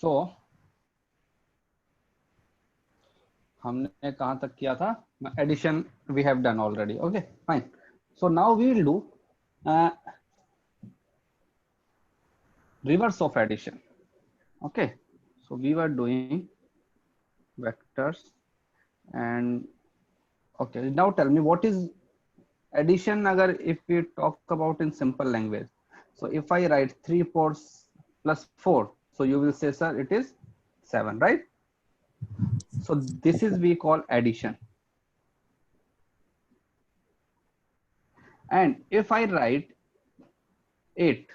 सो हमने कहाँ तक किया था? Addition we have done already. Okay fine. So now we will do reverse of addition. Okay, so we were doing vectors, and okay, now tell me what is addition agar if we talk about in simple language. So if I write 3 plus 4, so you will say, sir, it is 7, right? So this is we call addition. And if I write 8,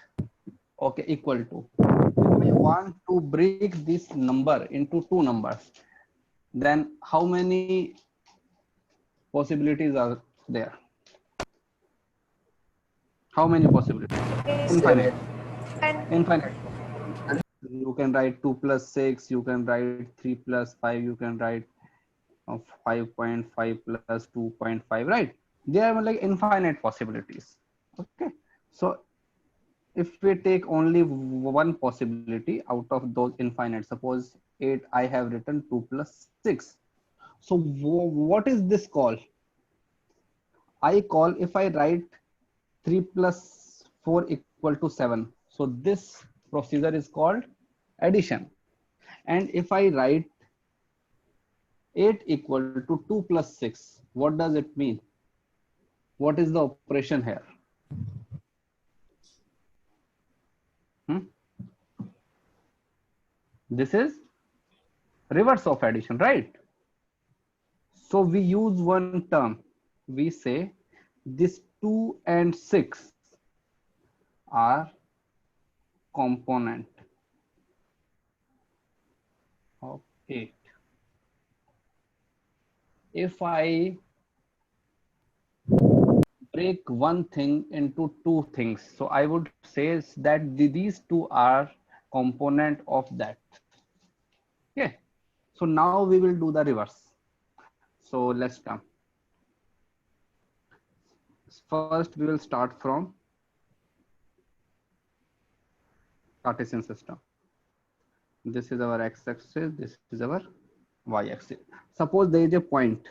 okay, equal to, if I want to break this number into two numbers, then how many possibilities are there? How many possibilities? Infinite. Infinite. You can write 2 plus 6, you can write 3 plus 5, you can write 5.5 plus 2.5, right? There are like infinite possibilities. Okay. So if we take only one possibility out of those infinite, suppose 8, I have written 2 plus 6. So what is this called? I call if I write 3 plus 4 equal to 7. So this procedure is called addition. And if I write 8 equal to 2 plus 6, what does it mean? What is the operation here? This is reverse of addition, right? So we use one term. We say this 2 and 6 are component of 8. If I break one thing into two things, so I would say that these two are component of that. Okay. So now we will do the reverse. So let's come. First, we will start from Cartesian system. This is our x-axis, this is our y-axis. Suppose there is a point,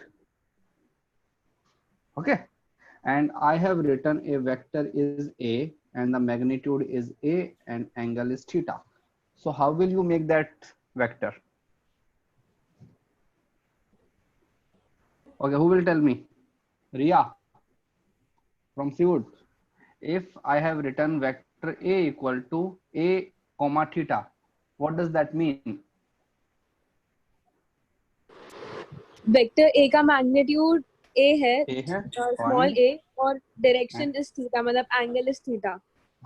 okay, and I have written a vector is a and the magnitude is a and angle is theta. So how will you make that vector? Okay, who will tell me? Ria from Seawood. If I have written vector a equal to a comma theta, what does that mean? Vector A का magnitude ए है, small ए, और direction is theta, मतलब angle is theta.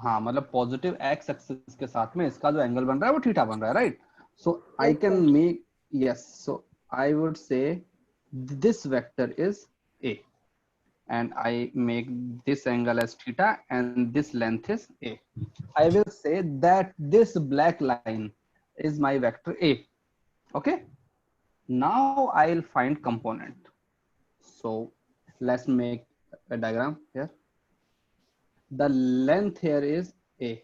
हाँ, मतलब positive x axis के साथ में इसका जो एंगल बन रहा है वो थीटा बन रहा है, right? So I can make, yes, so I would say this vector is A and I make this angle as theta and this length is a. I will say that this black line is my vector a. Okay, now I'll find component. So let's make a diagram here. The length here is a.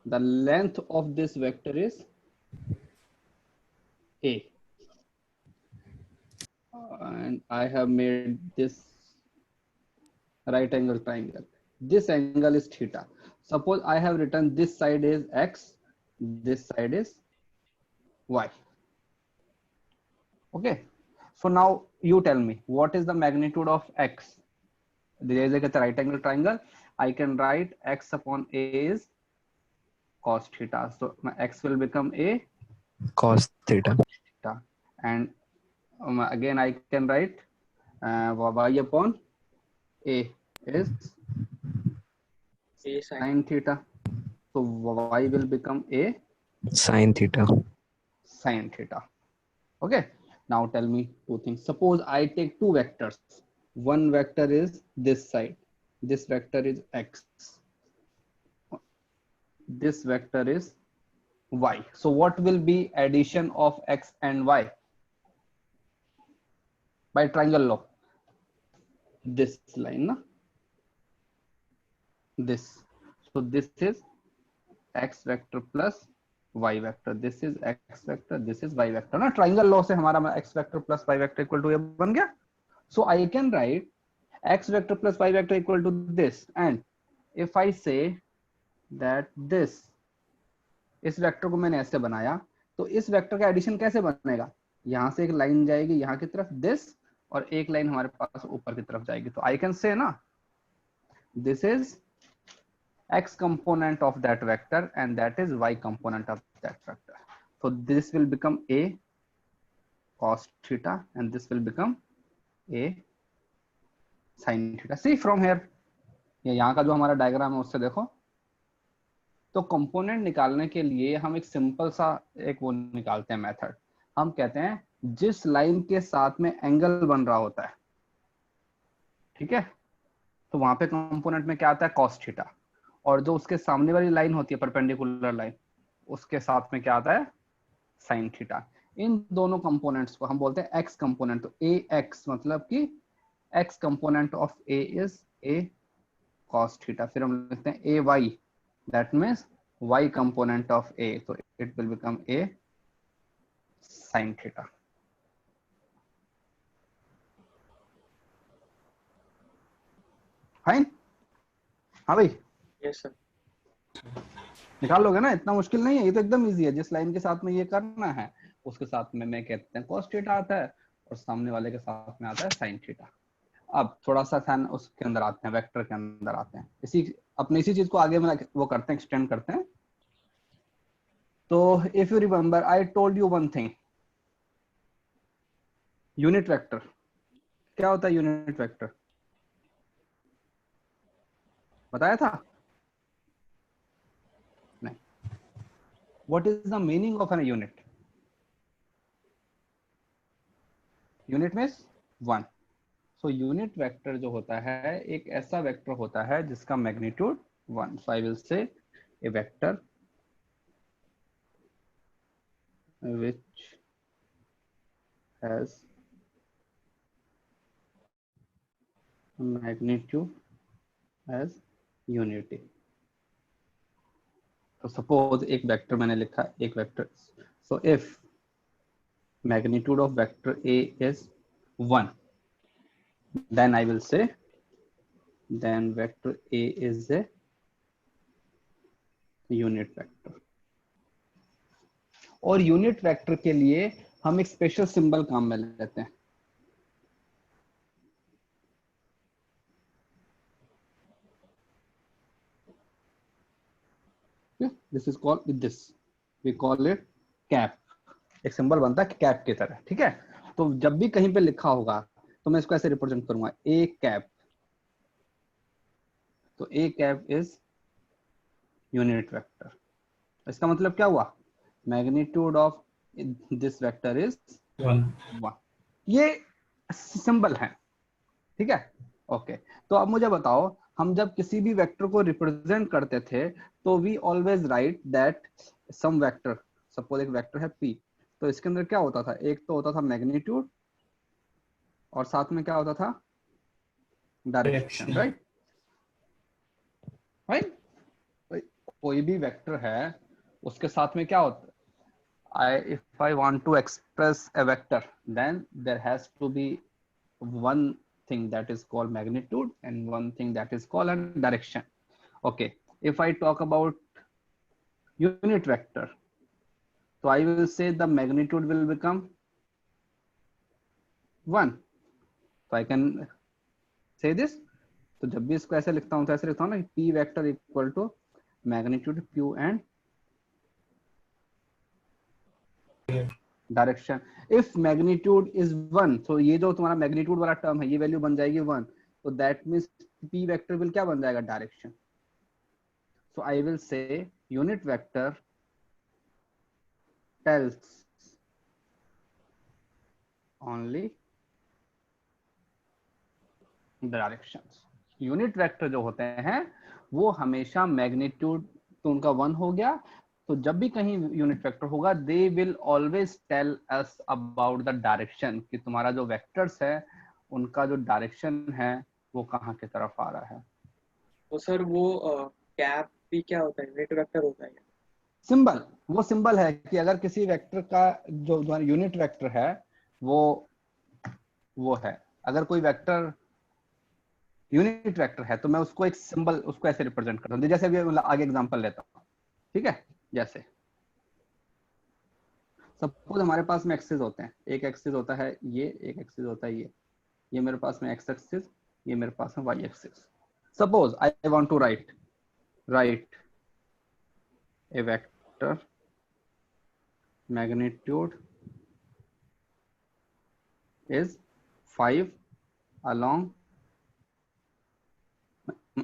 The length of this vector is a, and I have made this right angle triangle. This angle is theta. Suppose I have written this side is x, this side is y. Okay, so now you tell me what is the magnitude of x? There is a right angle triangle. I can write x upon a is cos theta. So my x will become a cos theta. And again I can write y upon a is sin theta. So y will become a sin theta. Sin theta. Okay, now tell me two things. Suppose I take two vectors. One vector is this side, this vector is x, this vector is y. So what will be addition of x and y by triangle law? This line, na? this. So this is x vector plus y vector, this is x vector, this is y vector ना, triangle law से हमारा x vector plus y vector equal to ये बन गया. So I can write x vector plus y vector equal to this, and if I say that this, इस vector को मैंने ऐसे बनाया, तो इस वेक्टर का एडिशन कैसे बनेगा, यहां से एक लाइन जाएगी यहाँ की तरफ दिस, और एक लाइन हमारे पास ऊपर की तरफ जाएगी. तो आई कैन से ना, this is x component of that vector and that is y component of that vector. So this will become a cos theta and this will become a sin theta. See from here, ये यहाँ का जो हमारा diagram है उससे देखो, तो component निकालने के लिए हम एक सिंपल सा एक वो निकालते हैं मेथड. हम कहते हैं जिस लाइन के साथ में एंगल बन रहा होता है, ठीक है, तो वहां पे कंपोनेंट में क्या आता है, cos थीटा, और जो उसके सामने वाली लाइन होती है परपेंडिकुलर लाइन, उसके साथ में क्या आता है, sin थीटा. इन दोनों कंपोनेंट्स को हम बोलते हैं x कंपोनेंट. तो ax मतलब कि x component of a is a cos theta. फिर हम लिखते हैं ay, that means y component of a, so it will become a sin theta. Fine. हाँ भाई, यस सर. निकाल लोगे ना, इतना मुश्किल नहीं है, ये तो एकदम इजी है. जिस लाइन के साथ में ये करना है उसके साथ में मैं कहते हैं cos थीटा आता है, और सामने वाले के साथ में आता है sin थीटा. अब थोड़ा सा फैन उसके अंदर आते हैं, वेक्टर के अंदर आते हैं, इसी चीज को आगे में वो करते हैं, एक्सटेंड करते हैं. तो if you remember I told you one thing, unit vector क्या होता है, यूनिट वेक्टर बताया था नहीं. What is the meaning of an unit? Unit means one. So unit vector जो होता है एक ऐसा वेक्टर होता है जिसका मैग्नीट्यूड 1. सो आई विल से ए vector which has magnitude as unity. तो सपोज एक वेक्टर मैंने लिखा, एक vector. So if magnitude of vector a is 1, then I will say then vector a is a unit vector. और unit vector के लिए हम एक स्पेशल सिंबल काम में लेते हैं. This is called with this we call it cap. एक सिंबल बनता है कैप की तरह, ठीक है. तो जब भी कहीं पे लिखा होगा तो मैं इसको ऐसे रिप्रेजेंट करूंगा, ए कैप. तो A cap is unit vector. इसका मतलब क्या हुआ, magnitude of this vector is 1. ये सिंबल है, ठीक है. ओके, तो अब मुझे बताओ, हम जब किसी भी वेक्टर को रिप्रेजेंट करते थे तो we always write that some vector. Suppose एक वेक्टर है p, तो इसके अंदर क्या होता था, एक तो होता था मैग्नीट्यूड और साथ में क्या होता था, डायरेक्शन. Right right. कोई भी वेक्टर है उसके साथ में क्या होता है, if I want to express a vector, then there has to be one thing that is called magnitude and one thing that is called a direction. Okay, if I talk about unit vector, so I will say the magnitude will become 1. So I can say this. तो जब भी इसको ऐसे लिखता हूँ तो ऐसे लिखता हूँ ना, p vector equal to magnitude q and direction. If magnitude is 1, तो ये जो तुम्हारा मैग्नीट्यूड वाला टर्म है ये वैल्यू बन जाएगी 1. तो that means p vector will क्या बन जाएगा, direction. So I will say unit vector tells only directions. Unit vector जो होते हैं वो हमेशा मैग्नीट्यूड तो उनका 1 हो गया, तो जब भी कहीं यूनिट वेक्टर होगा they will always tell us about the direction, कि तुम्हारा जो वेक्टर्स है उनका जो डायरेक्शन है वो कहाँ की तरफ आ रहा है. तो सर वो कैप भी क्या होता है, यूनिट वेक्टर होता है? सिंबल, वो सिंबल है कि अगर किसी वेक्टर का जो यूनिट वेक्टर है वो है, अगर कोई वेक्टर यूनिट वेक्टर है तो मैं उसको एक सिंबल, उसको ऐसे रिप्रेजेंट करता हूँ। जैसे अभी मतलब आगे एग्जांपल लेता हूँ, ठीक है। जैसे सपोज हमारे पास में एक्सिस होते हैं, एक एक्सिस होता है ये, एक एक्सिस होता है ये मेरे पास में एक्स एक्सिस, ये मेरे पास में y axis. Suppose I want to write a vector magnitude is 5 along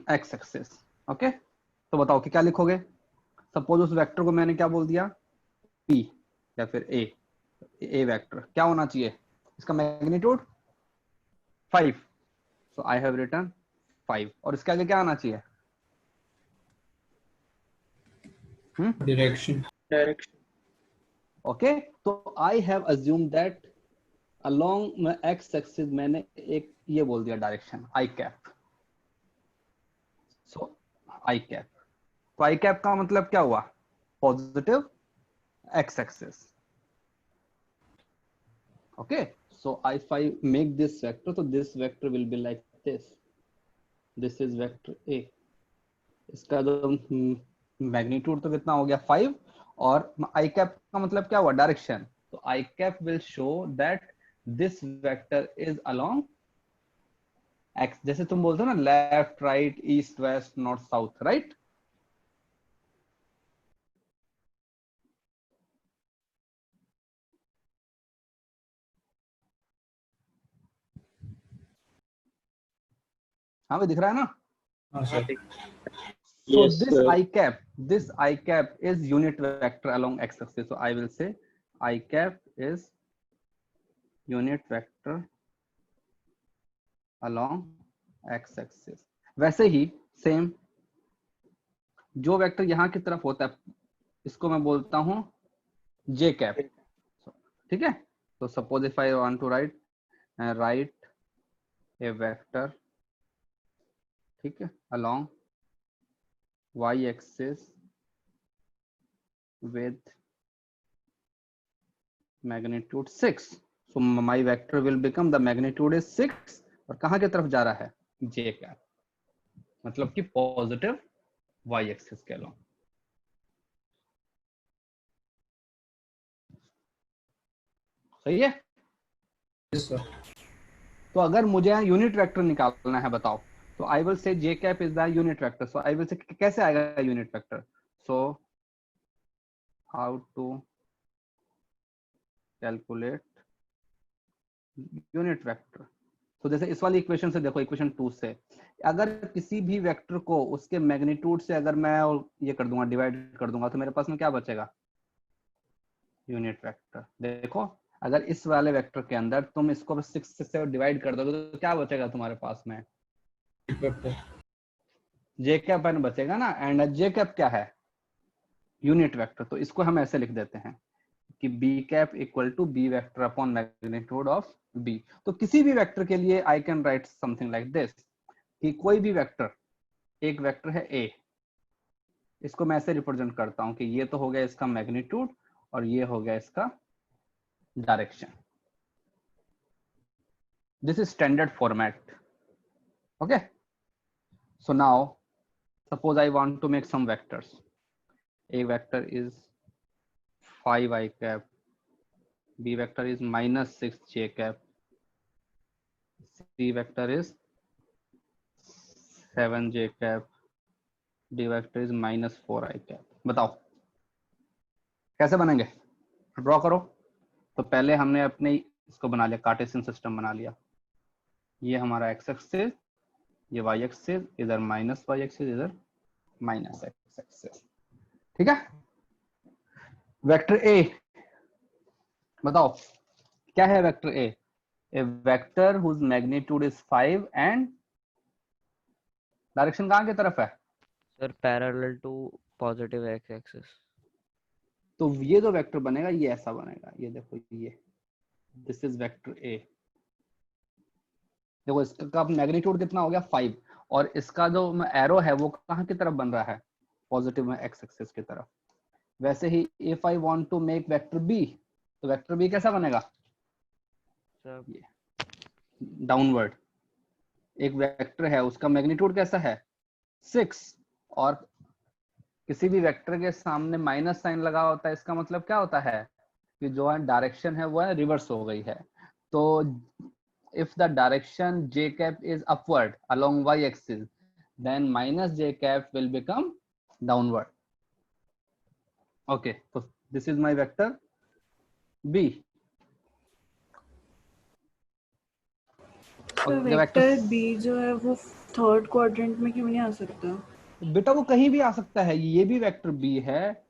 x axis। Okay, तो बताओ कि क्या लिखोगे। सपोज उस वेक्टर को मैंने क्या बोल दिया, p या फिर a वेक्टर क्या होना चाहिए, इसका magnitude 5, so I have written 5, और इसके आगे क्या आना चाहिए, Direction. डायरेक्शन। ओके। तो I have assume that along x axis मैंने एक ये बोल दिया direction I cap, so I cap. तो आई कैप का मतलब क्या हुआ, positive x axis. Okay, so if I make this vector, so this vector will be like this is vector a। इसका जो मैग्नीट्यूड तो कितना हो गया 5, और आई कैप का मतलब क्या हुआ, डायरेक्शन। तो I cap will show that this vector is along X, जैसे तुम बोलते हो ना left right east west north south, right. हाँ भाई दिख रहा है ना। हाँ sir. So Yes, this sir. I cap is unit vector along x axis. So I will say I cap is unit vector along x axis। वैसे ही same जो vector यहाँ की तरफ होता है इसको मैं बोलता हूँ j cap, ठीक है। तो suppose if I want to write a vector, ठीक है, along y axis with magnitude 6, so my vector will become the magnitude is 6, और कहाँ की तरफ जा रहा है, j कैप, मतलब कि पॉजिटिव y एक्सिस के along। सही है। Yes, sir. तो अगर मुझे यूनिट वेक्टर निकालना है बताओ, तो I will say j cap is the unit vector. So I will say कैसे आएगा unit vector, so how to calculate unit vector. तो जैसे इस वाली इक्वेशन से देखो, इक्वेशन 2 से अगर किसी भी वेक्टर को उसके मैग्नीट्यूड से अगर मैं ये कर दूंगा, डिवाइड कर दूंगा, तो मेरे पास में क्या बचेगा, यूनिट वेक्टर। देखो अगर इस वाले वेक्टर के अंदर तुम इसको 6 से डिवाइड कर दोगे तो क्या बचेगा तुम्हारे पास में, Vector. जे कैप एन बचेगा ना। एंड जे कैप क्या है, यूनिट वेक्टर। तो इसको हम ऐसे लिख देते हैं कि B cap equal to B vector upon magnitude of B. तो किसी भी वेक्टर के लिए I can write something like this, कि कोई भी वेक्टर, एक वेक्टर है ए, इसको मैं ऐसे रिप्रेजेंट करता हूं कि ये तो हो गया इसका मैग्नीट्यूड और ये हो गया इसका direction. This is standard format. Okay, so now suppose I want to make some vectors. A vector is 5 I cap, B vector is minus 6 j cap, C vector is 7 j cap, D vector is minus 4 I cap। बताओ कैसे बनेंगे, draw करो। तो पहले हमने अपने इसको बना लिया, कार्टेशियन सिस्टम बना लिया। ये हमारा एक्स एक्सिस, ये वाई एक्सिस, इधर माइनस वाई एक्सिस, इधर माइनस एक्स एक्सिस, ठीक है। वेक्टर ए बताओ क्या है, vector A, A vector whose magnitude is 5 and direction कहां की तरफ है, sir parallel to positive x axis. तो ये जो वेक्टर बनेगा ये ऐसा बनेगा, ये देखो ये, दिस इज वेक्टर ए। देखो इसका मैग्नीट्यूड कितना हो गया 5, और इसका जो एरो है वो कहाँ की तरफ बन रहा है, पॉजिटिव में एक्स एक्सिस की तरफ। वैसे ही if I want to make vector B, तो वेक्टर बी कैसा बनेगा, सर डाउनवर्ड। एक वेक्टर है उसका मैग्नीट्यूड कैसा है 6, और किसी भी वेक्टर के सामने माइनस साइन लगा होता है, इसका मतलब क्या होता है कि जो है डायरेक्शन है वो है रिवर्स हो गई है। तो if the direction j cap is upward along y axis, then minus j cap will become downward. Okay, so this is my vector b. तो और वेक्टर बी जो है वो थर्ड क्वाड्रेंट में क्यों नहीं आ सकता? बेटा वो कहीं भी आ सकता है, ये भी वेक्टर b है,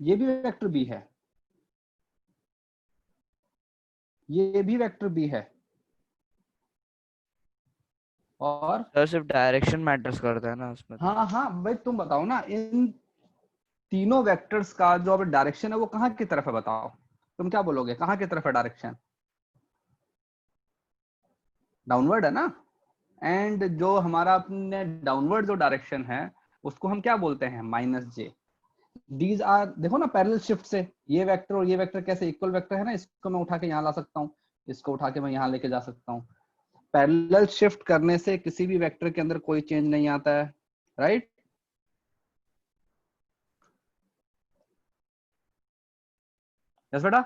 ये भी वेक्टर b है, ये भी वेक्टर b है, और सर सिर्फ डायरेक्शन मैटर्स करता है ना उसमें तो। हाँ हाँ भाई तुम बताओ ना, इन तीनों वेक्टर्स का जो अब डायरेक्शन है वो कहाँ की तरफ है, बताओ तुम क्या बोलोगे, कहाँ की तरफ है डायरेक्शन, डाउनवर्ड है ना। एंड जो हमारा अपने डाउनवर्ड जो डायरेक्शन है उसको हम क्या बोलते हैं, माइनस जे। दीज आर, देखो ना पैरेलल शिफ्ट से ये वेक्टर और ये वेक्टर कैसे इक्वल वेक्टर है ना, इसको मैं उठा के यहाँ ला सकता हूँ, इसको उठा के मैं यहाँ लेके जा सकता हूँ। पैरेलल शिफ्ट करने से किसी भी वेक्टर के अंदर कोई चेंज नहीं आता है, राइट। यस बेटा,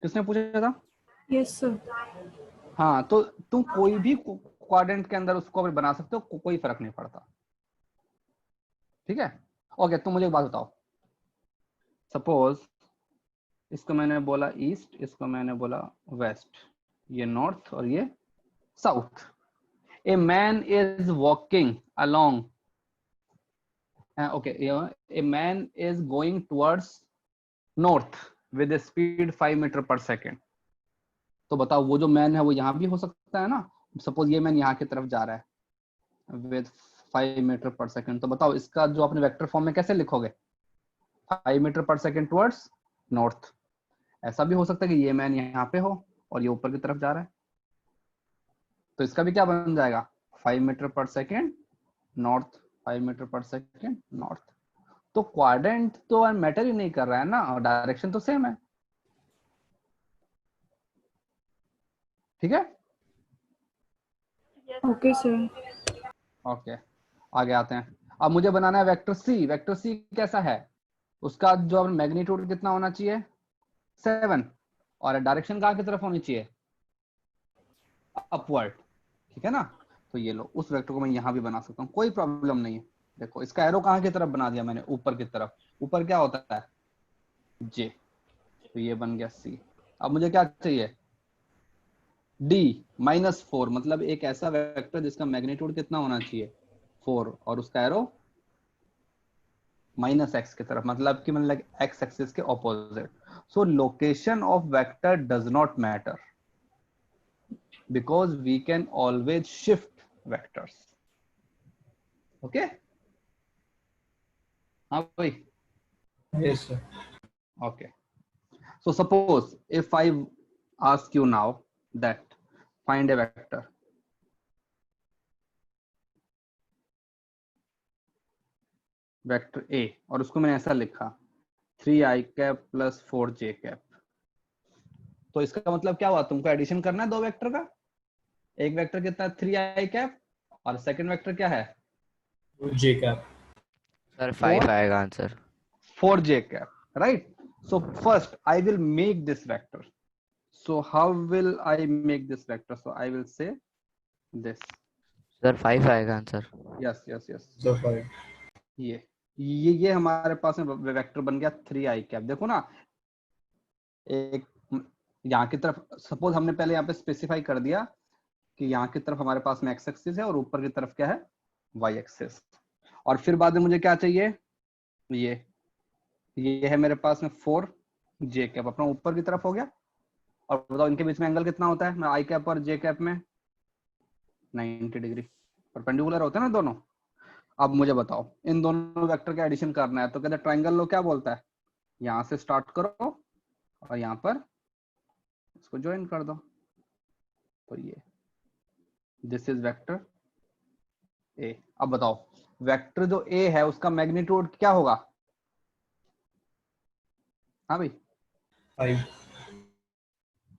किसने पूछा था? Yes sir. हाँ, तो तुम कोई भी क्वाड्रेंट के अंदर उसको बना सकते हो, कोई फर्क नहीं पड़ता, ठीक है। ओके, तुम मुझे एक बात बताओ, सपोज इसको मैंने बोला ईस्ट, इसको मैंने बोला वेस्ट, ये नॉर्थ और ये south. A man is walking along, okay, a man is going towards north with a speed 5 metre per second. तो बताओ वो जो मैन है वो यहाँ भी हो सकता है ना, सपोज ये मैन यहाँ की तरफ जा रहा है विद 5 मीटर पर सेकेंड, तो बताओ इसका जो अपने वेक्टर फॉर्म में कैसे लिखोगे, 5 metre per second towards north. ऐसा भी हो सकता है कि ये मैन यहाँ पे हो और ये ऊपर की तरफ जा रहा है, तो इसका भी क्या बन जाएगा, 5 metre per second north, 5 metre per second north. तो क्वाड्रेंट तो मैटर ही नहीं कर रहा है ना, और डायरेक्शन तो सेम है, ठीक है। Okay sir. ओके, आगे आते हैं। अब मुझे बनाना है वेक्टर सी। वेक्टर सी कैसा है, उसका जो मैग्नीट्यूड कितना होना चाहिए, 7, और डायरेक्शन कहाँ की तरफ होनी चाहिए, अपवर्ड, ठीक है ना। तो ये लो, उस वेक्टर को मैं यहाँ भी बना सकता हूँ, कोई प्रॉब्लम नहीं है। देखो इसका एरो कहाँ की तरफ बना दिया मैंने, ऊपर की तरफ। ऊपर क्या होता है, जे, तो ये बन गया सी। अब मुझे क्या चाहिए, डी -4, मतलब एक ऐसा वेक्टर जिसका मैग्नीट्यूड कितना होना चाहिए, 4, और उसका एरो -x की तरफ, मतलब कि मतलब x एक्सिस के opposite. So location of vector does not matter because we can always shift vectors. Okay, हाँ भाई, Yes, sir. okay. So suppose if I ask you now that find a vector, vector a, और उसको मैंने ऐसा लिखा 3i cap plus 4j cap, तो इसका मतलब क्या हुआ, तुमको एडिशन करना है दो वेक्टर का। एक वेक्टर कितना है 3i कैप, और सेकंड वेक्टर क्या है J cap. सर 5 आएगा answer. 4j cap, right? So first I will make this vector. So how will I make this vector? So I will say this. Sir 5 आएगा answer. Yes, yes, yes. So 5. ये हमारे पास में vector बन गया 3i cap. देखो ना, एक यहाँ की तरफ सपोज हमने पहले यहाँ पे स्पेसिफाई कर दिया कि यहाँ की तरफ हमारे पास में एक्स एक्सिस है और ऊपर की तरफ क्या है, वाई एक्सिस। और फिर बाद में मुझे क्या चाहिए, ये है मेरे पास में 4j कैप, अपना ऊपर की तरफ हो गया। और बताओ इनके बीच में एंगल कितना होता है, आई कैप और जे कैप में 90 डिग्री, परपेंडिकुलर होते हैं ना दोनों। अब मुझे बताओ इन दोनों वेक्टर का एडिशन करना है, तो कहते हैं ट्रायंगल लो क्या बोलता है, यहाँ से स्टार्ट करो और यहाँ पर इसको ज्वाइन कर दो। तो ये दिस इज वेक्टर ए। अब बताओ वेक्टर जो ए है उसका मैग्नीट्यूड क्या होगा? हाँ भाई 5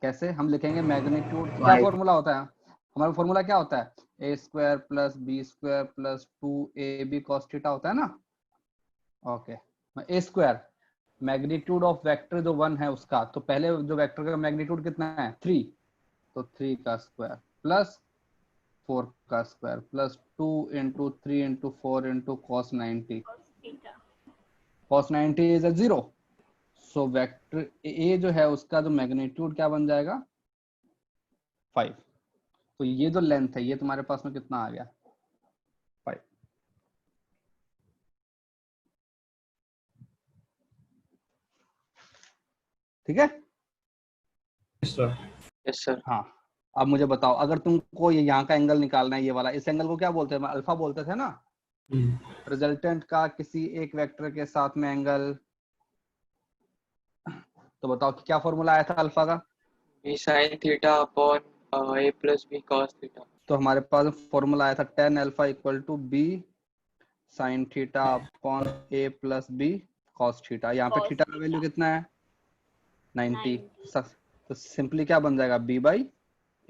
कैसे हम लिखेंगे मैग्नीट्यूड? क्या 5 फॉर्मूला होता है हमारा? फॉर्मूला क्या होता है? A square plus B square plus 2ab cos theta होता है ना। Okay A square magnitude of vector जो 1 है उसका, तो पहले जो वेक्टर का मैग्नीट्यूड कितना है 3, तो 3 का स्क्वायर प्लस 4 का square plus 2 into 3 into 4 into cos 90। cos 90 is a 0, so vector A जो है उसका जो मैग्नीट्यूड क्या बन जाएगा 5। तो ये जो लेंथ है ये तुम्हारे पास में कितना आ गया 5। ठीक है सर। Yes sir. हाँ। अब मुझे बताओ अगर तुमको ये यहाँ का एंगल निकालना है, ये वाला, इस एंगल को क्या बोलते हैं? अल्फा बोलते थे ना। रिजल्टेंट का किसी एक वेक्टर के साथ में एंगल, तो बताओ कि क्या फॉर्मूला आया था अल्फा का? B sine theta upon A plus B cos theta. तो हमारे पास फॉर्मूला आया था tan alpha equal to B sine theta upon A plus B cos theta. यहाँ पे थीटा का वैल्यू कितना है 90। तो सिंपली क्या बन जाएगा b बाई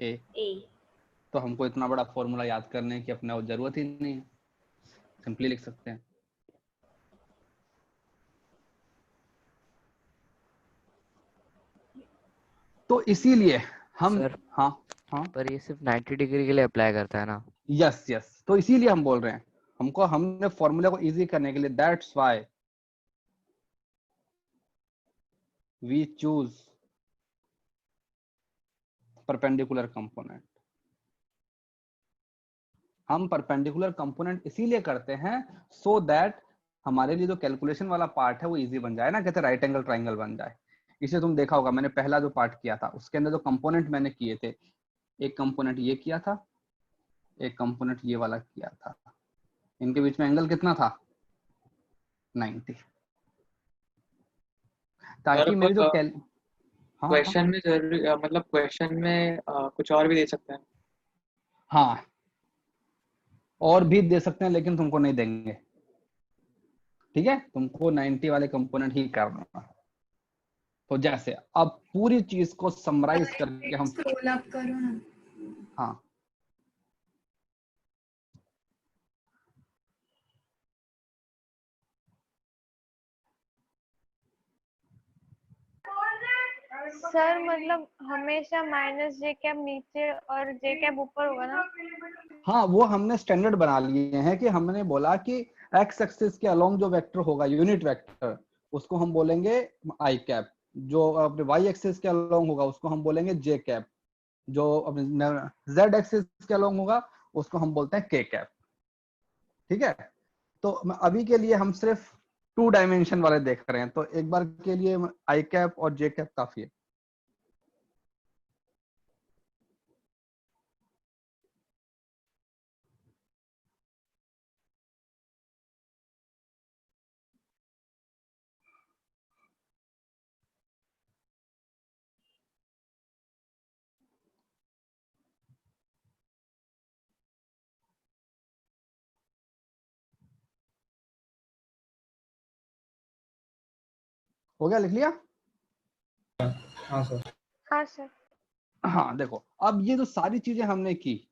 ए। तो हमको इतना बड़ा फॉर्मूला याद करने की अपने जरूरत ही नहीं है, सिंपली लिख सकते हैं। तो इसीलिए हम सर हाँ हाँ पर ये सिर्फ 90 डिग्री के लिए अप्लाई करता है ना। यस यस, तो इसीलिए हम बोल रहे हैं हमने फॉर्मूला को इजी करने के लिए, that's why we choose perpendicular component. हम परपेंडिकुलर कंपोनेंट इसीलिए करते हैं सो दैट हमारे लिए जो कैलकुलेशन वाला पार्ट है वो इजी बन जाए ना, कहते राइट एंगल ट्राइंगल बन जाए। इसे तुम देखा होगा मैंने पहला जो पार्ट किया था उसके अंदर जो कंपोनेंट मैंने किए थे, एक कंपोनेंट ये किया था, एक कंपोनेंट ये वाला किया था, इनके बीच में एंगल कितना था 90, ताकि मेरी जो क्वेश्चन में जरूरी मतलब क्वेश्चन में कुछ और भी दे सकते हैं। हाँ और भी दे सकते हैं लेकिन तुमको नहीं देंगे, ठीक है? तुमको 90 वाले कंपोनेंट ही करना। तो जैसे अब पूरी चीज को समराइज करके हम स्क्रॉल अप करो ना। हाँ सर मतलब हमेशा माइनस जे कैप नीचे और जे कैप ऊपर होगा ना। हाँ वो हमने स्टैंडर्ड बना लिए हैं कि हमने बोला कि एक्स एक्सिस के अलोंग जो वेक्टर होगा यूनिट वेक्टर उसको हम बोलेंगे आई कैप, जो अपने वाई एक्सिस के अलोंग होगा उसको हम बोलेंगे जे कैप, जो अपने जेड एक्सिस के अलोंग होगा उसको हम बोलते हैं के कैप। ठीक है, तो अभी के लिए हम सिर्फ 2 डायमेंशन वाले देख रहे हैं, तो एक बार के लिए आई कैप और जे कैप काफी है। हो गया, लिख लिया? हाँ सर। हाँ सर। हाँ देखो अब ये जो सारी चीजें हमने की,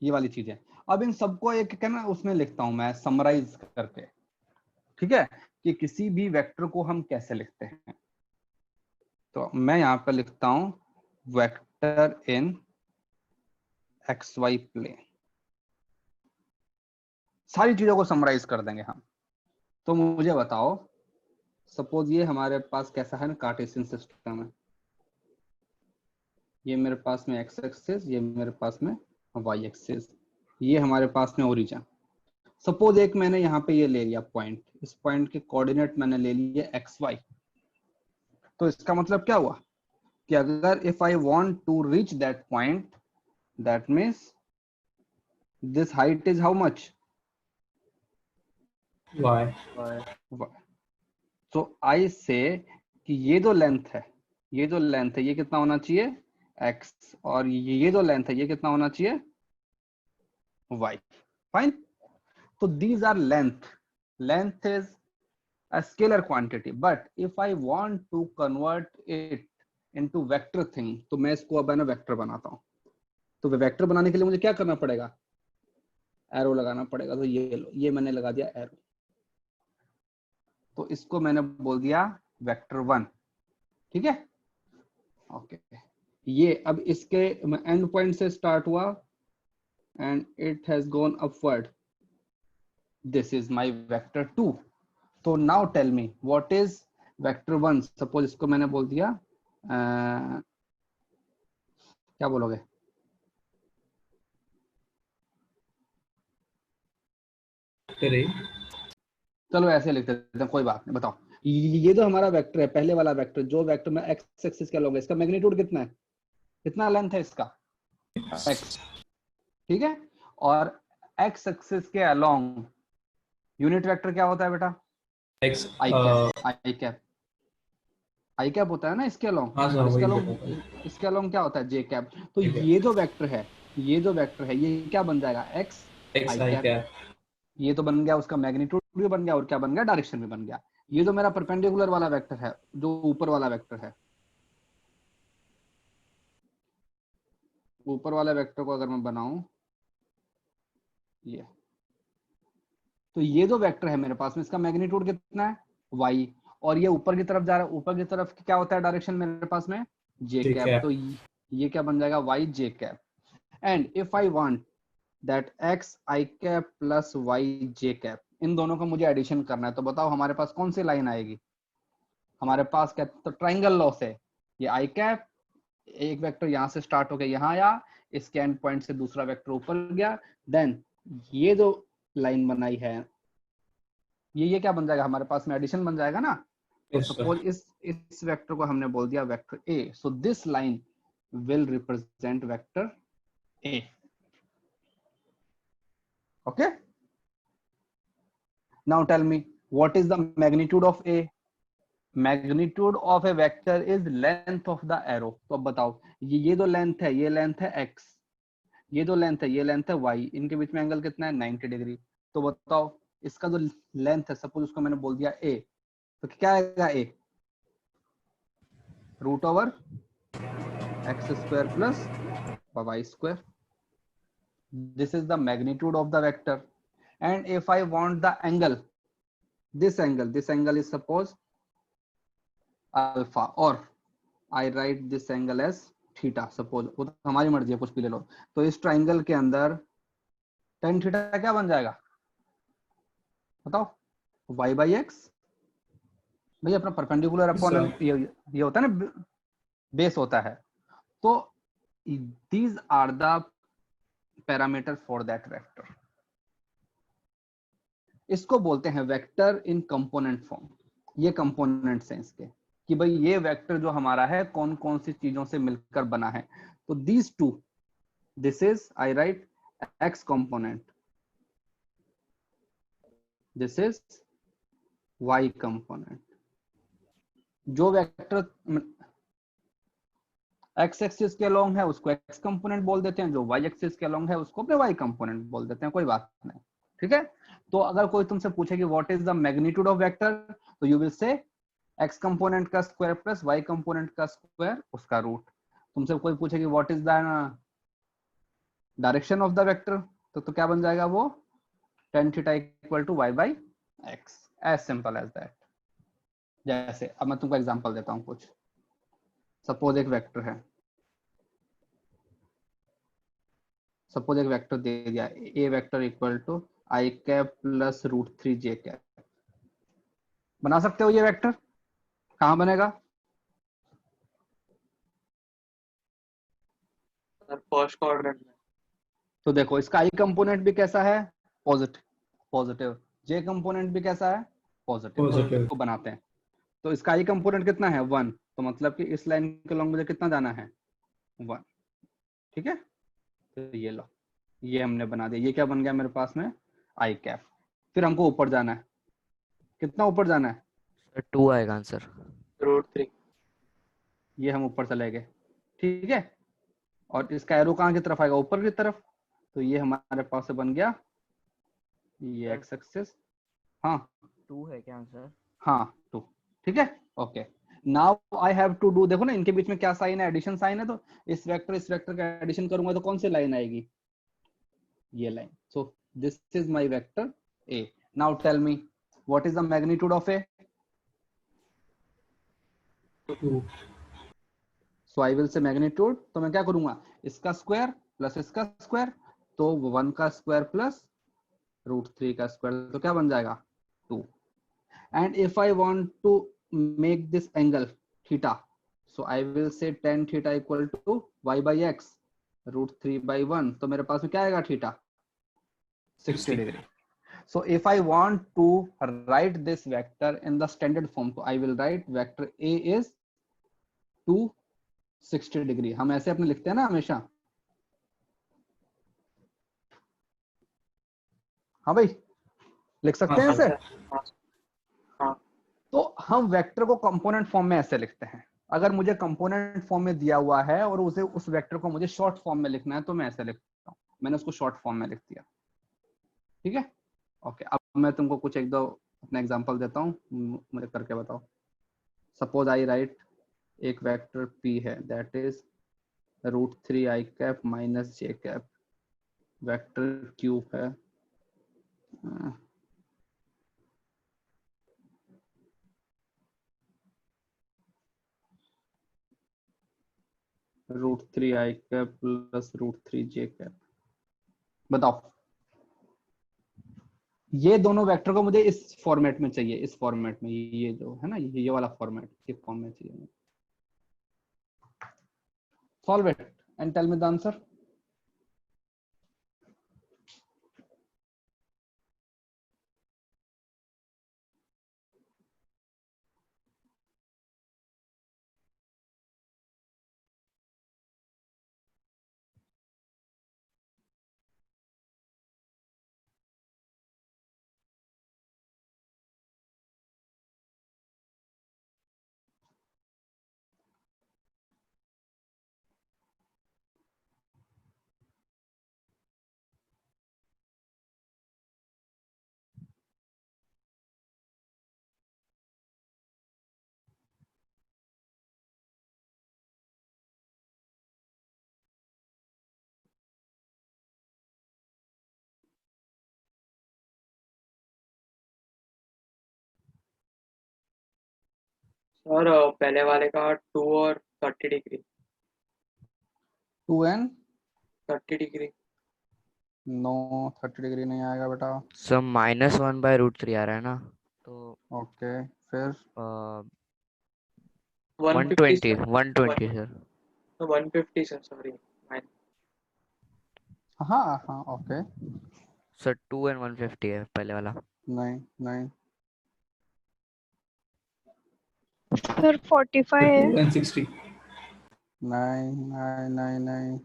ये वाली चीजें, अब इन सबको एक क्या ना उसमें लिखता हूं मैं समराइज करके। ठीक है, कि किसी भी वेक्टर को हम कैसे लिखते हैं, तो मैं यहाँ पे लिखता हूं वेक्टर इन एक्स वाई प्लेन। सारी चीजों को समराइज कर देंगे हम। तो मुझे बताओ सपोज ये हमारे पास कैसा है ना कार्टेशियन सिस्टम है, ये मेरे पास में एक्स एक्सिस, ये मेरे पास में वाई एक्सिस, ये हमारे पास में ओरिजिन। सपोज एक मैंने यहाँ पे ये ले लिया पॉइंट, इस पॉइंट के कोऑर्डिनेट मैंने ले लिए एक्स वाई। तो इसका मतलब क्या हुआ कि अगर if I want to reach that point that means this height is how much y. तो आई से कि ये जो लेंथ है, ये जो लेंथ है ये कितना होना चाहिए x, और ये जो लेंथ है ये कितना होना चाहिए y। Fine. So these are length. Length is a scalar quantity, but if I want to convert it into vector thing, तो मैं इसको अब है ना वेक्टर बनाता हूँ. तो वेक्टर बनाने के लिए मुझे क्या करना पड़ेगा? एरो लगाना पड़ेगा. तो ये लो, ये मैंने लगा दिया एरो. तो इसको मैंने बोल दिया वेक्टर 1. ठीक है, ओके. ये अब इसके एंड पॉइंट से स्टार्ट हुआ and it has gone upward. This is my vector 2. तो now tell me what is vector 1. Suppose इसको मैंने बोल दिया क्या बोलोगे? चलो ऐसे लिख देते हैं, कोई बात नहीं. बताओ, ये जो हमारा वेक्टर है, पहले वाला वेक्टर, जो वेक्टर में एक्स एक्सिस का लॉन्ग है, इसका मैग्नीट्यूड कितना है? कितना लेंथ है इसका? एक्स. ठीक है, और एक्स एक्सिस के अलोंग यूनिट वेक्टर क्या होता है बेटा? एक्स आई कैप. आई कैप, आई कैप होता है ना इसके अलोंग. इसके अलोंग क्या होता है? जे कैप. तो ये जो वेक्टर है, ये जो वेक्टर है, ये क्या बन जाएगा? एक्स आई कैप. ये तो बन गया, उसका मैग्नीट्यूड भी बन गया, और क्या बन गया? डायरेक्शन भी बन गया. ये जो मेरा परपेंडिकुलर वाला वेक्टर है, जो ऊपर वाला वेक्टर है, ऊपर वाला वेक्टर को अगर मैं बनाऊं, ये, तो ये जो वेक्टर है मेरे पास में, इसका मैग्नीट्यूड कितना है? y. और ये ऊपर की तरफ जा रहा है. ऊपर की तरफ क्या होता है डायरेक्शन मेरे पास में? j cap. तो ये क्या बन जाएगा? y j cap. And if I want that x i cap plus y j cap, इन दोनों का मुझे एडिशन करना है, तो बताओ हमारे पास कौन सी लाइन आएगी? हमारे पास क्या, तो ट्राइंगल लॉ से ये आई कैप, एक वेक्टर यहाँ से स्टार्ट होकर यहाँ आया, इसके एंड पॉइंट से दूसरा वेक्टर ऊपर गया, देन ये जो लाइन बनाई है, ये क्या बन जाएगा? हमारे पास में एडिशन बन जाएगा ना. तो सपोज इस वेक्टर को हमने बोल दिया vector A. So this line will represent vector a. Okay, now tell me what is the magnitude of a? Magnitude of a vector is length of the arrow. तो अब बताओ, ये जो लेंथ है, ये लेंथ है x, ये जो लेंथ है, ये लेंथ है y, इनके बीच में एंगल कितना है? 90 डिग्री. तो बताओ इसका जो लेंथ है, सपोज उसको मैंने बोल दिया a, तो क्या आएगा? a root over x square plus y square. This is the magnitude of the vector. And if I want the angle, this angle is suppose alpha, or I write this angle as theta. Suppose वो तो हमारी मर्जी है, कुछ भी ले लो. तो इस ट्राइंगल के अंदर tan थीटा क्या बन जाएगा? बताओ. y by x. भैया अपना परपेंडिकुलर अपॉन ये होता है ना, बेस होता है. तो these are the parameters for that vector. इसको बोलते हैं वेक्टर इन कंपोनेंट फॉर्म. ये कंपोनेंट्स हैं इसके, कि भाई ये वेक्टर जो हमारा है कौन कौन सी चीजों से मिलकर बना है. तो these two, this is i right x component, this is y component. जो वेक्टर एक्स एक्सिस के अलोंग है उसको एक्स कंपोनेंट बोल देते हैं, जो वाई एक्सिस के अलोंग है उसको अपने वाई कंपोनेंट बोल देते हैं. कोई बात नहीं, ठीक है. तो अगर कोई तुमसे पूछे कि what is the magnitude of vector, तो you will say X component का स्क्वायर प्लस वाई कंपोनेंट का स्क्वायर, उसका रूट. तुमसे कोई पूछे कि what is the direction of the vector, तो क्या बन जाएगा वो? tan theta equal to y by X. As simple as that. जैसे अब मैं तुमको एग्जांपल देता हूँ कुछ. सपोज एक वेक्टर है, सपोज एक वेक्टर दे दिया, A vector equal to I cap plus root 3 J cap. बना सकते हो ये वेक्टर? कहां बनेगा? फर्स्ट क्वाड्रेंट में. तो देखो इसका आई कंपोनेंट भी कैसा है? पॉजिटिव. जे कंपोनेंट भी कैसा है? पॉजिटिव. को बनाते हैं. तो इसका आई कंपोनेंट कितना है? 1. तो मतलब कि इस लाइन के लॉन्ग मुझे कितना जाना है? 1. ठीक है, तो ये लो, ये हमने बना दिया. ये क्या बन गया मेरे पास में? आई कैप. फिर हमको ऊपर जाना है. कितना ऊपर जाना है? 2 आएगा आंसर. रूट 3. ये हम ऊपर चले गए. ठीक है, और इसका एरो कहाँ की तरफ आएगा? ऊपर की तरफ. तो ये हमारे पास से बन गया ये एक्स एक्सिस, हाँ 2 है क्या आंसर? हाँ 2, ठीक है okay. Now I have to do, देखो ना इनके बीच में क्या साइन है, एडिशन साइन है, तो इस वेक्टर का एडिशन करूंगा तो कौन सी लाइन आएगी, ये line. So this is my vector a. Now tell me what is the magnitude of a. 2. So I will say magnitude, तो मैं क्या करूंगा, इसका स्क्वायर प्लस इसका स्क्वायर, तो 1 का स्क्वायर प्लस √3 का स्क्वायर, तो क्या बन जाएगा 2। And if I want to make this angle theta, so I will say tan theta equal to y/x √3/1, तो मेरे पास में क्या आएगा थीटा 60 degree. So if I want to write this vector in the standard form, so I will write vector A is 260 degree. हम ऐसे अपने लिखते हैं ना हमेशा, हाँ भाई लिख सकते हैं ऐसे। हाँ तो हम वेक्टर को कंपोनेंट फॉर्म में ऐसे लिखते हैं। अगर मुझे कंपोनेंट फॉर्म में दिया हुआ है और उसे उस वेक्टर को मुझे शॉर्ट फॉर्म में लिखना है तो मैं ऐसे लिखता हूँ, मैंने उसको शॉर्ट फॉर्म में लिख दिया, ठीक है ओके। अब मैं तुमको कुछ एक दो अपना एग्जांपल देता हूँ, मुझे करके बताओ। सपोज आई राइट एक वेक्टर p है, that is √3i cap minus j cap, vector q है √3i cap plus √3j cap. बताओ ये दोनों वेक्टर को मुझे इस फॉर्मेट में चाहिए, इस फॉर्मेट में, ये जो है ना ये वाला फॉर्मेट, ये फॉर्म में चाहिए। Solve it and tell me the answer. Sir पहले वाले का 2 और 30 degree, 2 and 30 degree. No 30 degree नहीं आएगा बेटा। सर -1/√3 आ रहा है ना, तो ओके फिर 120 सर। तो 150 सर, सॉरी। हाँ हाँ ओके, सर 2 and 150 है पहले वाला। नहीं नहीं सर 45 है। 2 and 60. नहीं नहीं नहीं नहीं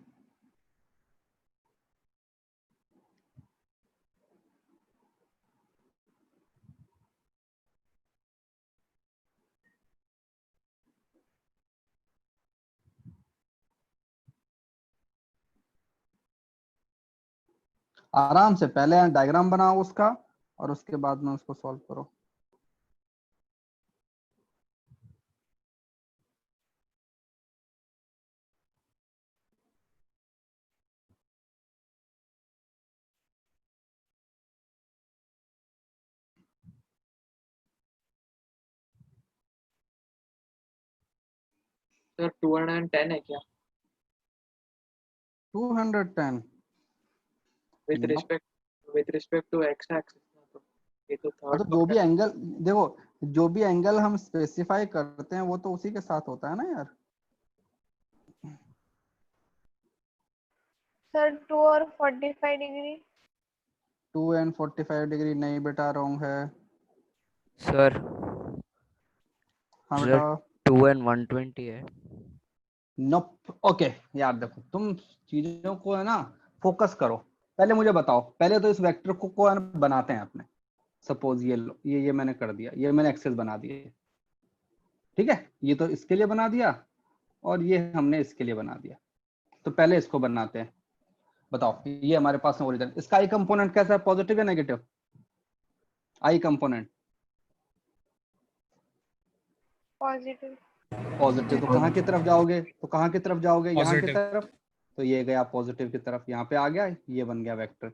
आराम से पहले डायग्राम बनाओ उसका और उसके बाद में उसको सॉल्व करो। सर 210 है क्या 210 with respect to x axis? तो ये तो तो थर्ड जो भी एंगल देखो, जो भी एंगल हम स्पेसिफाई करते हैं वो तो उसी के साथ होता है ना यार। सर 2 और 45 डिग्री। 2 and 45 डिग्री नहीं बेटा, रॉन्ग है। सर हाँ सर बेटा 2 and 120 है। नोप ओके यार देखो तुम चीजों को है ना फोकस करो। पहले मुझे बताओ, पहले तो इस वेक्टर को है ना बनाते हैं अपने। सपोज ये लो, ये मैंने कर दिया, ये मैंने एक्सेस बना दिए, ठीक है। ये तो इसके लिए बना दिया और ये हमने इसके लिए बना दिया। तो पहले इसको बनाते हैं। बताओ ये हमारे पास में ओरिजिन, इसका आई कंपोनेंट कैसा है, पॉजिटिव या नेगेटिव? आई कंपोनेंट पॉजिटिव। पॉजिटिव, तो कहाँ की तरफ जाओगे, तो कहाँ की तरफ जाओगे, यहाँ की Positive. तरफ, तो ये गया पॉजिटिव की तरफ, यहाँ पे आ गया, ये बन गया वेक्टर,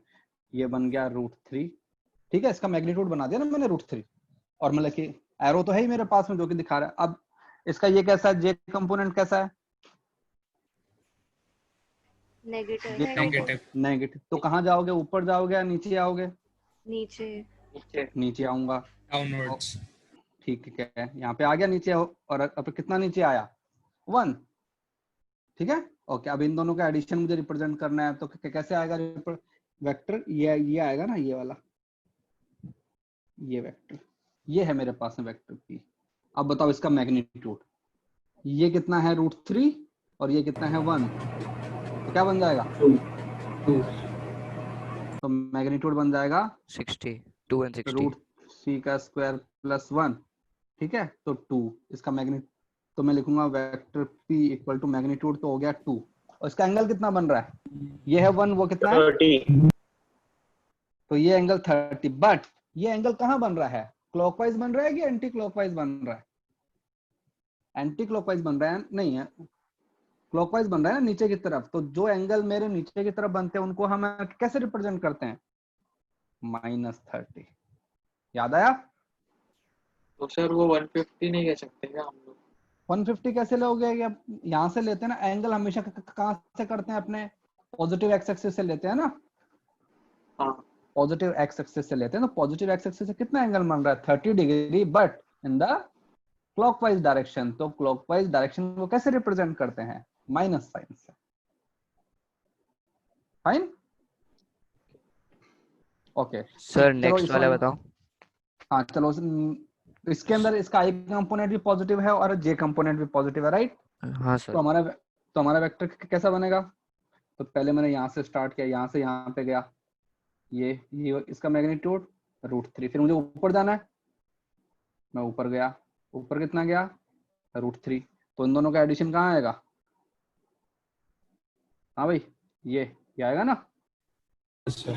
ये बन गया √3। ठीक है, इसका मैग्नीट्यूड बना दिया ना मैंने √3, और मतलब कि एरो तो है ही मेरे पास में जो कि दिखा रहा है। अब इसका ये कैसा है, जे कंपोनेंट कैसा है, नेगेटिव। Negative. नेगेटिव, तो कहाँ जाओगे, ऊपर जाओगे या नीचे आओगे, नीचे। नीचे। नीचे आऊंगा। Downwards. ठीक है, यहाँ पे आ गया नीचे, और अब कितना नीचे आया, 1। ठीक है, ओके। अब इन दोनों का एडिशन मुझे रिप्रेजेंट करना है, तो कैसे आएगा वेक्टर, ये आएगा ना, ये वाला, ये वेक्टर, ये है मेरे पास में वेक्टर P। अब बताओ इसका मैग्नीट्यूड, ये कितना है √3 और ये कितना है 1, तो क्या बन जाएगा, 2. तो मैग्नीट्यूड बन जाएगा 60, 2 and 60. √3 का स्क्वायर प्लस 1। ठीक है, तो 2, इसका मैग्नीट्यूड, तो मैं लिखूंगा vector P equal to magnitude, तो हो गया 2, और इसका एंगल कितना बन रहा है, ये है 1, वो कितना है 30। तो ये एंगल 30, बट ये एंगल कहाँ बन रहा है, क्लॉकवाइज बन रहा है कि एंटी क्लॉकवाइज बन रहा है, एंटी क्लॉकवाइज बन रहा है, नहीं है, क्लॉकवाइज बन रहा है ना, नीचे की तरफ। तो जो एंगल मेरे नीचे की तरफ बनते हैं उनको हम कैसे रिप्रेजेंट करते हैं, -30। याद आया, तो सर वो 150 नहीं कह सकते क्या हम लोग? 150 कैसे लोगे, यहाँ से लेते हैं ना, एंगल हमेशा कहाँ से करते हैं, अपने पॉजिटिव एक्स एक्सिस से लेते हैं ना, हाँ। पॉजिटिव एक्स एक्सिस से लेते हैं, तो पॉजिटिव एक्स एक्सिस से कितना एंगल बन रहा है, 30 degree, but in the clockwise direction. तो क्लॉकवाइज डायरेक्शन को कैसे रिप्रेजेंट करते हैं, माइनस साइन से। फाइन, ओके सर चलो नेक्स्ट इस वाला वाले, बताओ। हाँ चलो, इसके अंदर इसका आई कंपोनेंट भी पॉजिटिव है और जे कंपोनेंट भी पॉजिटिव है, राइट। हाँ तो सर। हमारा वेक्टर कैसा बनेगा, तो पहले मैंने यहाँ से स्टार्ट किया, यहाँ से यहाँ पे गया, ये इसका मैग्नीट्यूड √3, फिर मुझे ऊपर जाना है, मैं ऊपर गया, ऊपर कितना गया, √3, तो इन दोनों का एडिशन कहाँ आएगा, हाँ भाई ये आएगा ना, Yes, sir.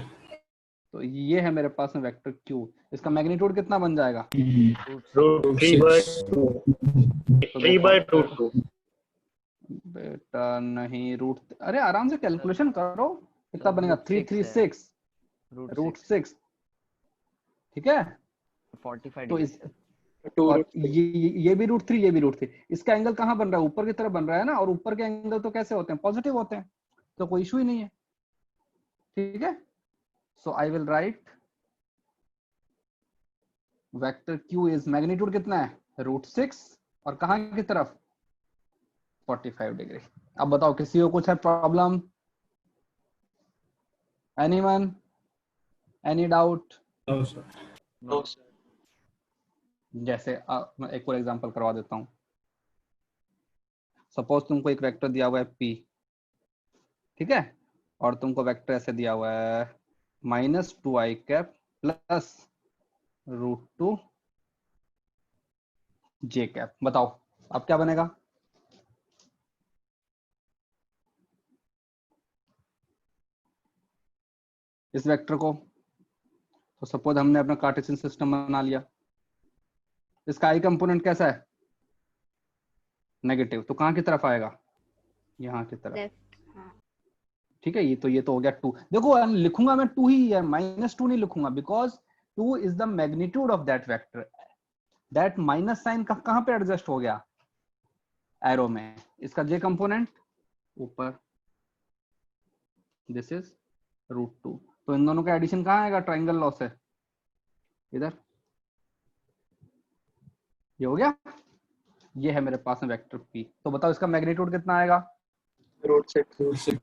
तो ये है मेरे पास में वेक्टर Q, इसका मैग्नीट्यूड कितना बन जाएगा, √3/2. 3/2। बेटा नहीं, अरे आराम से कैलकुलेशन करो, कितना बनेगा, 336 √6। ठीक है, 45 तो डिग्री। इस, और ये भी √3, ये भी √3, इसका एंगल कहाँ बन रहा है, ऊपर की तरफ बन रहा है ना, और ऊपर के एंगल तो कैसे होते हैं, पॉजिटिव होते हैं, तो कोई इशू ही नहीं है। ठीक है, so I will write vector Q इज, मैग्नीट्यूड कितना है √6 और कहाँ की तरफ 45 डिग्री। अब बताओ किसी को कुछ है problem, anyone, any doubt. No, sir. No sir. जैसे मैं एक और एग्जांपल करवा देता हूँ, सपोज तुमको एक वेक्टर दिया हुआ है P, ठीक है, और तुमको वेक्टर ऐसे दिया हुआ है -2i cap plus √2 j cap. बताओ अब क्या बनेगा, इस वेक्टर को, तो सपोज हमने अपना कार्टेशियन सिस्टम बना लिया, इसका आई कंपोनेंट कैसा है, नेगेटिव, तो कहाँ की तरफ आएगा, यहाँ की तरफ। लेफ्ट। हाँ। ठीक है, ये तो हो गया 2। देखो लिखूंगा मैं 2 ही है, -2 नहीं लिखूंगा, because 2 is the magnitude of that vector. That minus sign कहाँ पे एडजस्ट हो गया, एरो में। इसका जे कंपोनेंट ऊपर, दिस इज √2, तो इन दोनों का एडिशन कहाँ आएगा, ट्राइंगल लॉ से, इधर। ये हो गया, ये है मेरे पास में वेक्टर P। तो बताओ इसका मैग्नीट्यूड कितना आएगा, √6।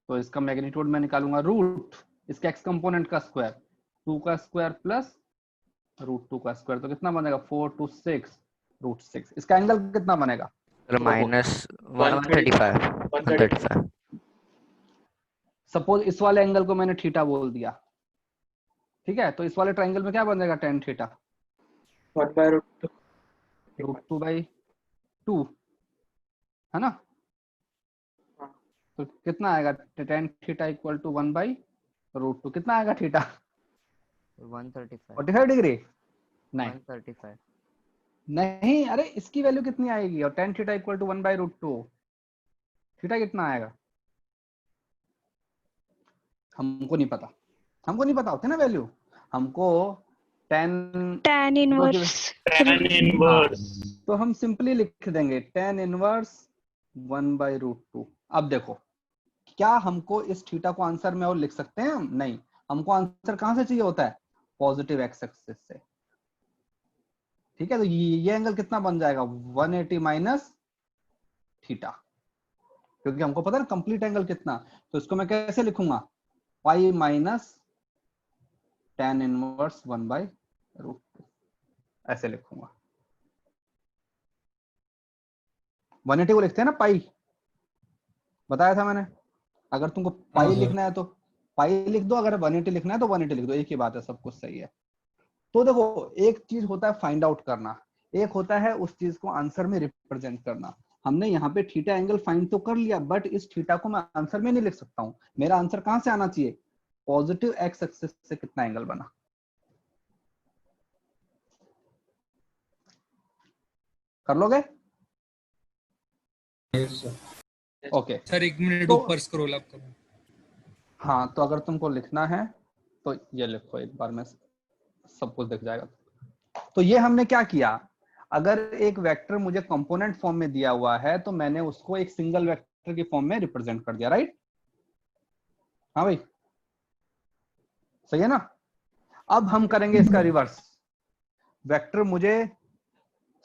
तो इसका मैग्नीट्यूड मैं निकालूंगा रूट इसके एक्स कंपोनेंट का स्क्वायर, 2 का स्क्वायर प्लस √2 का स्क्वायर, तो कितना बनेगा 4 to 6 √6। इसका एंगल कितना बनेगा, सर -135। सपोज इस वाले एंगल को मैंने थीटा बोल दिया, ठीक है, तो इस वाले ट्राइंगल में क्या बनेगा, tan थीटा 1/√2। √2/2 है ना, हाँ। तो कितना आएगा, tan थीटा इक्वल टू 1/√2, कितना आएगा थीटा 135 45 डिग्री नहीं 135 नहीं, अरे इसकी वैल्यू कितनी आएगी? और tan theta equal to 1/√2, theta कितना आएगा? हमको नहीं पता, हमको नहीं पता होती ना वैल्यू, हमको tan tan inverse Tan inverse. तो हम सिंपली लिख देंगे tan इनवर्स 1/√2। अब देखो, क्या हमको इस थीटा को आंसर में और लिख सकते हैं हम? नहीं, हमको आंसर कहां से चाहिए होता है? पॉजिटिव एक्स एक्सिस से। ठीक है, तो ये एंगल कितना बन जाएगा? 180 माइनस थीटा, क्योंकि हमको पता है ना कंप्लीट एंगल कितना। तो इसको मैं कैसे लिखूंगा? पाई माइनस tan इनवर्स 1/√2 ऐसे लिखूंगा। 180 को लिखते हैं ना पाई, बताया था मैंने। अगर तुमको पाई सर। लिखना है तो पाई लिख दो, अगर 180 लिखना है तो 180 लिख दो, एक ही बात है, सब कुछ सही है। तो देखो, एक चीज होता है फाइंड आउट करना, एक होता है उस चीज को आंसर में रिप्रेजेंट करना। हमने यहाँ पे थीटा एंगल फाइंड तो कर लिया, बट इस थीटा को मैं आंसर में नहीं लिख सकता हूँ। मेरा आंसर कहां से आना चाहिए? पॉजिटिव एक्स एक्सिस से कितना एंगल बना। कर लोगे? Yes, sir. Okay sir 1 minute तो ऊपर स्क्रॉल अप करो। हाँ, तो अगर तुमको लिखना है तो ये लिखो, एक बार में सब कुछ दिख जाएगा। तो ये हमने क्या किया? अगर एक वेक्टर मुझे कंपोनेंट फॉर्म में दिया हुआ है तो मैंने उसको एक सिंगल वेक्टर की फॉर्म में रिप्रेजेंट कर दिया, राइट? हाँ भाई, सही है ना? अब हम करेंगे इसका रिवर्स। वेक्टर मुझे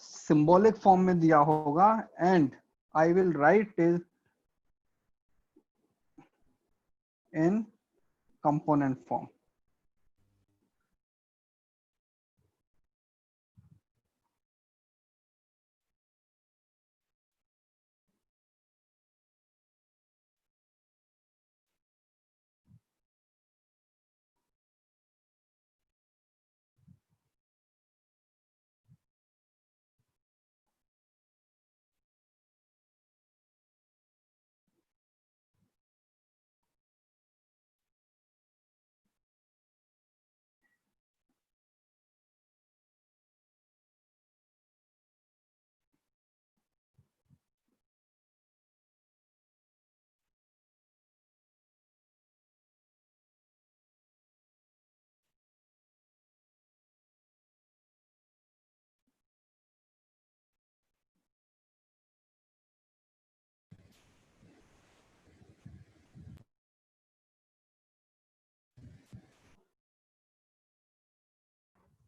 सिंबॉलिक फॉर्म में दिया होगा and I will right it in component form.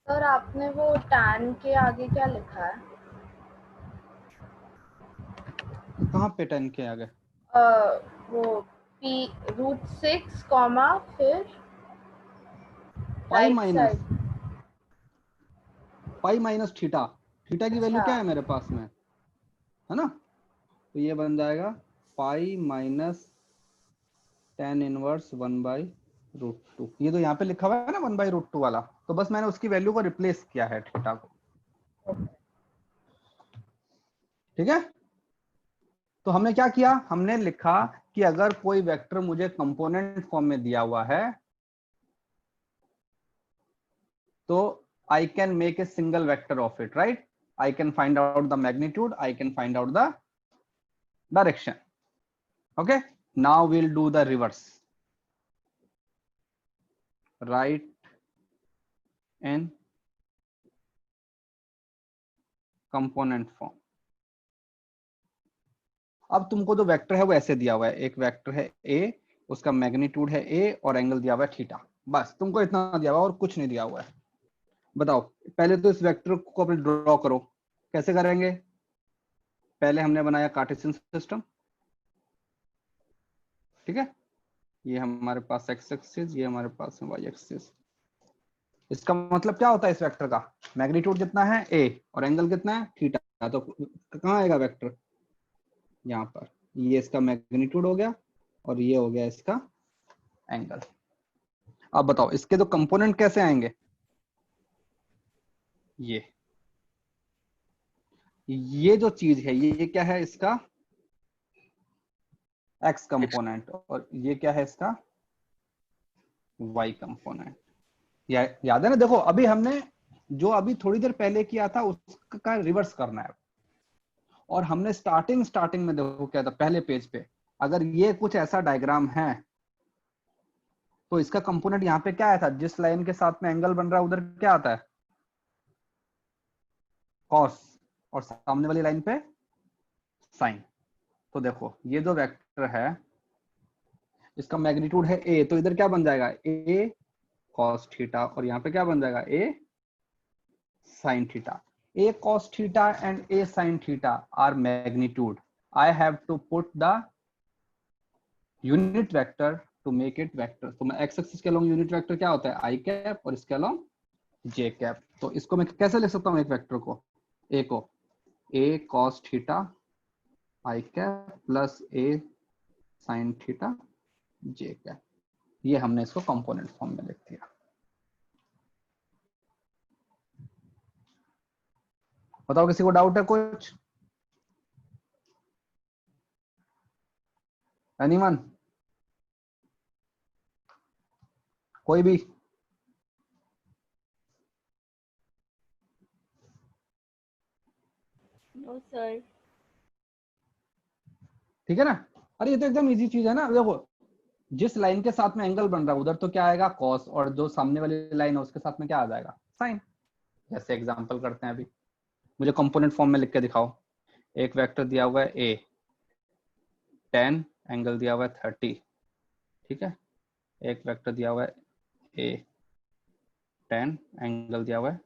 Sir आपने वो tan के आगे क्या लिखा है? कहाँ पे 10 के आगे? वो p√6 कॉमा फिर pi right minus side. Pi minus theta. Theta की वैल्यू अच्छा। क्या है मेरे पास में, है ना? तो ये बन जाएगा पाई माइनस tan इनवर्स 1/√2। ये तो यहाँ पे लिखा हुआ है ना 1/√2 वाला, तो बस मैंने उसकी वैल्यू को रिप्लेस किया है थीटा को। ठीक है, तो हमने क्या किया? हमने लिखा कि अगर कोई वेक्टर मुझे कंपोनेंट फॉर्म में दिया हुआ है तो I can make a single vector of it, right? I can find out the magnitude, I can find out the direction. Okay, now we'll do the reverse. Write in component form. अब तुमको जो vector है वो ऐसे दिया हुआ है, एक वेक्टर है a, उसका मैग्नीट्यूड है a और एंगल दिया हुआ है थीटा। बस तुमको इतना दिया हुआ है और कुछ नहीं दिया हुआ है। बताओ, पहले तो इस वेक्टर को अपने ड्रॉ करो। कैसे करेंगे? पहले हमने बनाया कार्टेशियन सिस्टम, ठीक है? ये हमारे पास एक्स एक्सिस, ये हमारे पास है वाई एक्सिस। इसका मतलब क्या होता है इस वेक्टर का? मैग्नीट्यूड कितना है a और एंगल कितना है थीटा, तो कहाँ आएगा वेक्टर? यहाँ पर। ये इसका मैग्नीट्यूड हो गया और ये हो गया इसका एंगल। अब बताओ इसके तो कंपोनेंट कैसे आएंगे? ये जो चीज है ये क्या है? इसका x कंपोनेंट, और ये क्या है? इसका y कंपोनेंट। याद है ना? देखो अभी हमने जो अभी थोड़ी देर पहले किया था उसका रिवर्स करना है। और हमने स्टार्टिंग में देखो क्या था, पहले पेज पे अगर ये कुछ ऐसा डायग्राम है तो इसका कंपोनेंट यहाँ पे क्या आया था, जिस लाइन के साथ में एंगल बन रहा है उधर क्या आता है, कॉस, और सामने वाली लाइन पे साइन। तो देखो ये जो वेक्टर है इसका मैग्नीट्यूड है ए, तो इधर क्या बन जाएगा, ए कॉस थीटा, और यहाँ पे क्या बन जाएगा, A sine theta. A cos theta and A sine theta are magnitude. I have to put the unit vector to make it vector. तो मैं एक्स एक्सिस के अलोंग यूनिट वेक्टर क्या होता है, आई कैप, और इसके अलोंग जे कैप। तो इसको मैं कैसे लिख सकता हूँ एक वेक्टर को, ए को ए कॉस थीटा आई कैप प्लस ए साइन थीटा जे कैप। ये हमने इसको कंपोनेंट फॉर्म में लिख दिया। बताओ किसी को डाउट है कुछ? एनीवन? कोई भी? No sir. ठीक है ना? अरे ये तो एकदम इजी चीज है ना। देखो जिस लाइन के साथ में एंगल बन रहा है उधर तो क्या आएगा, कॉस, और जो सामने वाली लाइन है उसके साथ में क्या आ जाएगा, साइन। जैसे एग्जांपल करते हैं अभी, मुझे कंपोनेंट फॉर्म में लिख के दिखाओ। एक वेक्टर दिया हुआ है ए 10, एंगल दिया हुआ है 30, ठीक है। एक वेक्टर दिया हुआ है ए 10, एंगल दिया हुआ है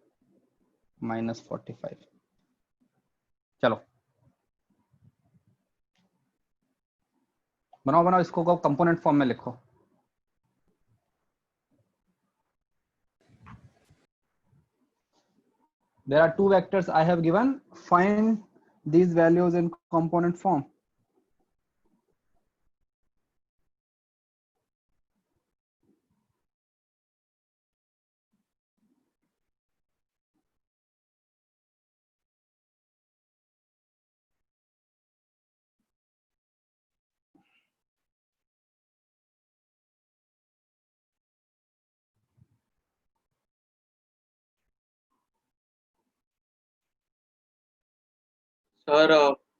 -45। चलो बनाओ बनाओ इसको, कंपोनेंट फॉर्म में लिखो। There are two vectors I have given. Find these values in component form. Sir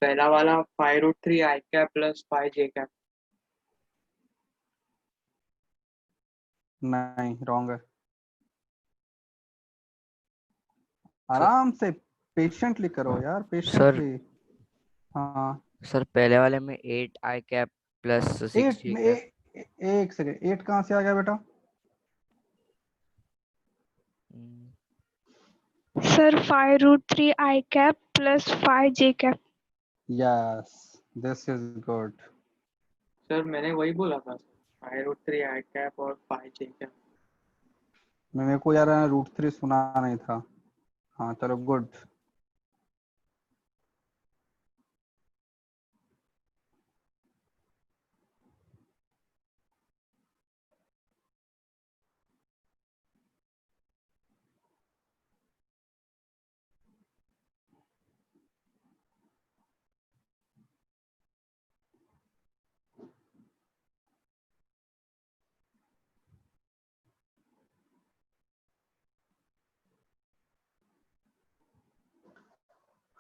पहला वाला 5√3 आई कैप प्लस 5 जे कैप। नहीं, रॉन्ग है। आराम से पेशेंटली करो यार, पेशेंटली। हाँ सर पहले वाले में 8 आई कैप प्लस 6 8 जे में कैप। एक सेकेंड, 8 कहाँ से आ गया बेटा? Sir 5√3 I cap plus 5 J cap. Yes, this is good. Sir मैंने वही बोला था, 5√3 आई कैप और 5 जे कैप। मेरे को यार √3 सुना नहीं था। हाँ चलो गुड।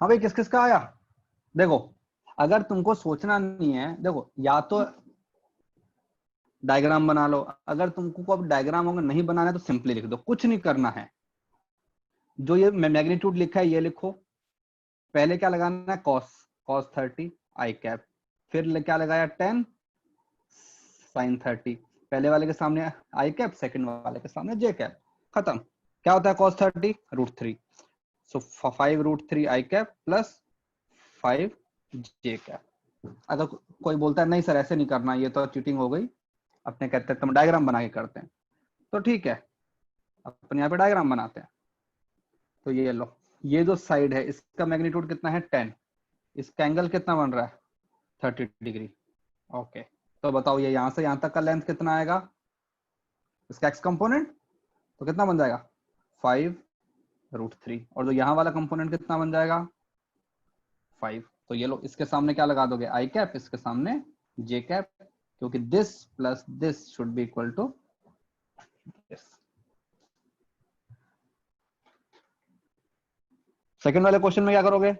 हाँ भाई, किस किस का आया? देखो अगर तुमको सोचना नहीं है, देखो या तो डायग्राम बना लो। अगर तुमको अब डायग्राम अगर नहीं बनाना है तो सिंपली लिख दो, कुछ नहीं करना है। जो ये मैग्नीट्यूड लिखा है ये लिखो। पहले क्या लगाना है, कॉस, कॉस 30 आई कैप। फिर क्या लगाया 10 साइन 30। पहले वाले के सामने आई कैप, सेकंड वाले के सामने जे कैप, खत्म। क्या होता है कॉस 30, √3। सो 5√3 आई कैप प्लस 5 जे कैप। अगर कोई बोलता है नहीं सर ऐसे नहीं करना, ये तो चीटिंग हो गई, अपने कहते हैं तुम डायग्राम बना के करते हैं, तो ठीक है अपन यहाँ पे डायग्राम बनाते हैं। तो ये लो, ये जो साइड है इसका मैग्नीट्यूड कितना है 10, इसका एंगल कितना बन रहा है 30 डिग्री। ओके, तो बताओ ये यहाँ से यहाँ तक का लेंथ कितना आएगा, इसका एक्स कंपोनेंट, तो कितना बन जाएगा 5√3। और जो यहाँ वाला कंपोनेंट कितना बन जाएगा 5। तो ये लो, इसके सामने क्या लगा दोगे, आई कैप, इसके सामने जे कैप, क्योंकि this plus this should be equal to this. Second वाले क्वेश्चन में क्या करोगे,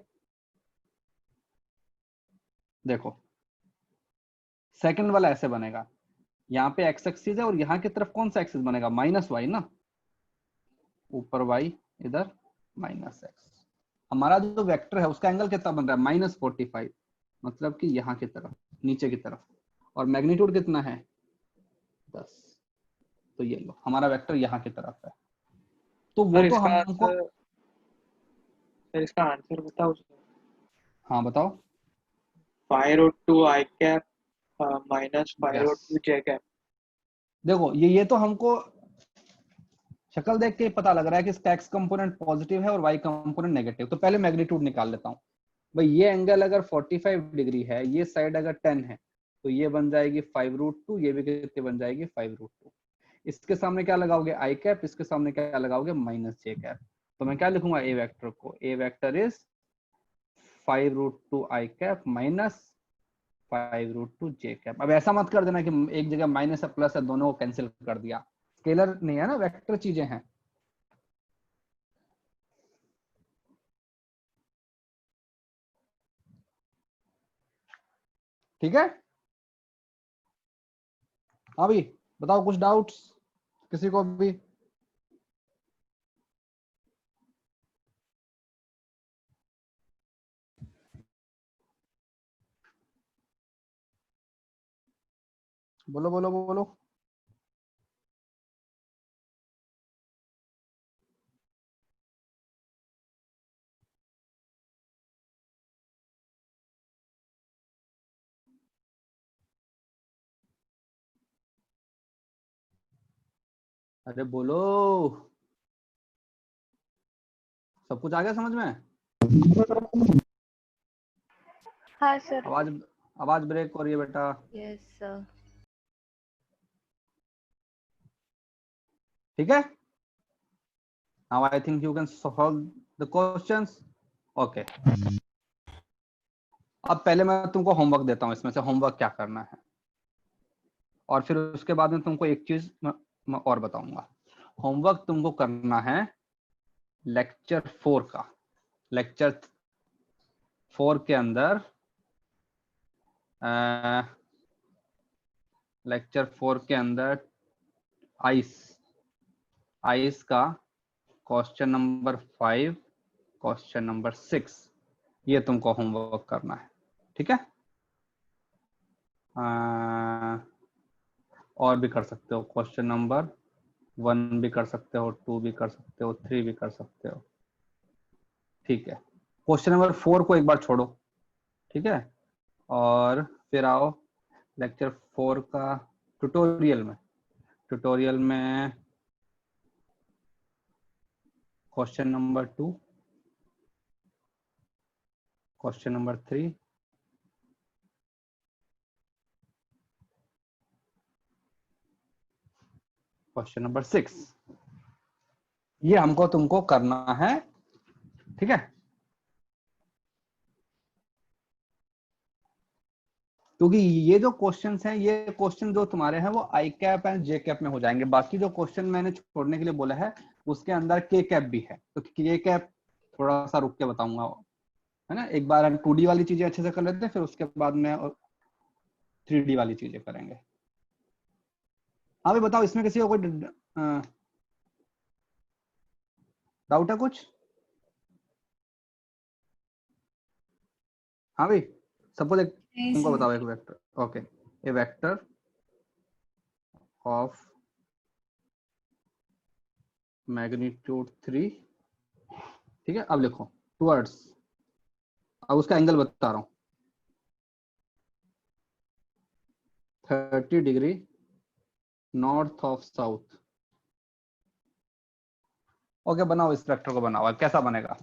देखो सेकंड वाला ऐसे बनेगा, यहाँ पे एक्स एक्सिस है और यहाँ की तरफ कौन सा एक्सिस बनेगा, माइनस वाई ना, ऊपर वाई इधर माइनस एक्स। हमारा जो वेक्टर है उसका एंगल कितना बन रहा है, -45, मतलब कि यहाँ की तरफ, नीचे की तरफ, और मैग्नीट्यूड कितना है 10। तो ये लो हमारा वेक्टर यहाँ की तरफ है। तो वो सर तो इसका हमको, आंसर, सर इसका आंसर बताओ। हाँ बताओ। 5√2 i cap minus yes 5√2 j cap. देखो ये तो हमको शक्ल देख के पता लग रहा है कि इसका एक्स कंपोनेंट पॉजिटिव है और वाई कंपोनेंट नेगेटिव। तो पहले मैग्नीट्यूड निकाल लेता हूँ भाई। ये एंगल अगर 45 डिग्री है, ये साइड अगर 10 है, तो ये बन जाएगी 5√2, ये भी कितनी बन जाएगी 5√2। इसके सामने क्या लगाओगे आई कैप, इसके सामने क्या लगाओगे माइनस जे कैप। तो मैं क्या लिखूंगा ए वेक्टर को, A vector is 5√2 I cap minus 5√2 J cap. अब ऐसा मत कर देना कि एक जगह माइनस है प्लस है, दोनों को कैंसिल कर दिया। स्केलर नहीं है ना, वेक्टर चीजें हैं। ठीक है, हाँ भी बताओ कुछ डाउट्स किसी को भी। बोलो बोलो बोलो। अरे बोलो, सब कुछ आ गया समझ में? हाँ सर। आवाज आवाज ब्रेक हो रही है बेटा। Yes sir. ठीक है, now I think you can solve the questions. Okay, अब पहले मैं तुमको होमवर्क देता हूँ, इसमें से होमवर्क क्या करना है, और फिर उसके बाद में तुमको एक चीज मैं और बताऊंगा। होमवर्क तुमको करना है लेक्चर 4 का। लेक्चर 4 के अंदर लेक्चर 4 के अंदर आइस का क्वेश्चन नंबर 5, क्वेश्चन नंबर 6, ये तुमको होमवर्क करना है। ठीक है, और भी कर सकते हो, क्वेश्चन नंबर 1 भी कर सकते हो, 2 भी कर सकते हो, 3 भी कर सकते हो। ठीक है, क्वेश्चन नंबर 4 को एक बार छोड़ो। ठीक है, और फिर आओ लेक्चर 4 का ट्यूटोरियल में question number 2, question number 3, question number 6, ये हमको तुमको करना है। ठीक है, क्योंकि ये जो क्वेश्चंस हैं, ये क्वेश्चन जो तुम्हारे हैं वो आई कैप एंड जे कैप में हो जाएंगे। बाकी जो क्वेश्चन मैंने छोड़ने के लिए बोला है उसके अंदर के कैप भी है, तो के कैप थोड़ा सा रुक के बताऊंगा, है ना। एक बार हम 2D वाली चीजें अच्छे से कर लेते हैं, फिर उसके बाद में 3D वाली चीजें करेंगे। हाँ भाई बताओ, इसमें किसी को कोई डाउट है कुछ? हाँ भाई, सपोज एक तुमको बताओ, एक vector, okay, A vector of magnitude 3। ठीक है, अब लिखो टुवर्ड्स, अब उसका एंगल बता रहा हूं, 30 degree north of south. Okay, बनाओ इस वेक्टर को, बनाओ। कैसा बनेगा?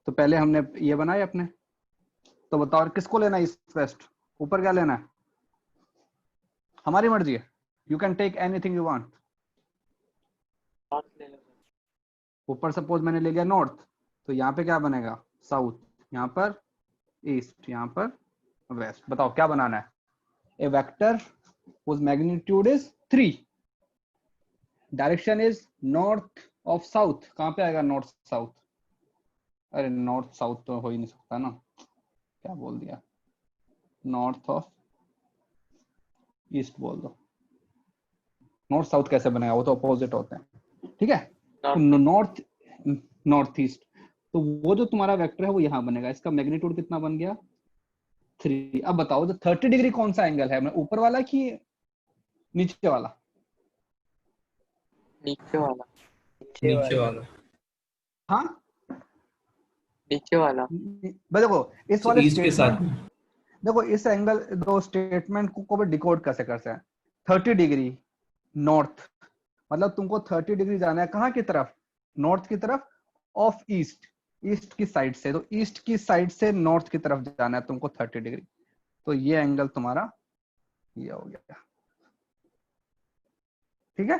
तो पहले हमने ये बनाए अपने, तो बताओ किसको लेना है ईस्ट वेस्ट, ऊपर क्या लेना है? हमारी मर्जी है, you can take anything you want. ऊपर सपोज मैंने ले लिया नॉर्थ, तो यहाँ पे क्या बनेगा साउथ, यहाँ पर ईस्ट, यहाँ पर वेस्ट। बताओ क्या बनाना है? A vector whose magnitude is 3, direction is north of south. कहां पे आएगा नॉर्थ साउथ? अरे नॉर्थ साउथ तो हो ही नहीं सकता ना, क्या बोल दिया, नॉर्थ ऑफ ईस्ट बोल दो। नॉर्थ साउथ कैसे बनेगा, वो तो अपोजिट होते हैं, ठीक है। तो नॉर्थ नॉर्थ ईस्ट, तो वो जो तुम्हारा वेक्टर है वो यहाँ बनेगा, इसका मैग्नीट्यूड कितना बन गया 3। अब बताओ जो 30 डिग्री कौन सा एंगल है, मतलब ऊपर वाला कि नीचे वाला? नीचे वाला। नीचे वाला। हाँ नीचे वाला। देखो इस वाले ईस्ट के साथ स्टेटमेंट, देखो इस एंगल दो स्टेटमेंट को भी डिकोड कैसे करते हैं। 30 डिग्री नॉर्थ, मतलब तुमको 30 डिग्री जाना है कहाँ की तरफ, नॉर्थ की तरफ, ऑफ ईस्ट, ईस्ट की साइड से, तो ईस्ट की साइड से नॉर्थ की तरफ जाना है तुमको 30 डिग्री। तो ये एंगल तुम्हारा ये हो गया, ठीक है।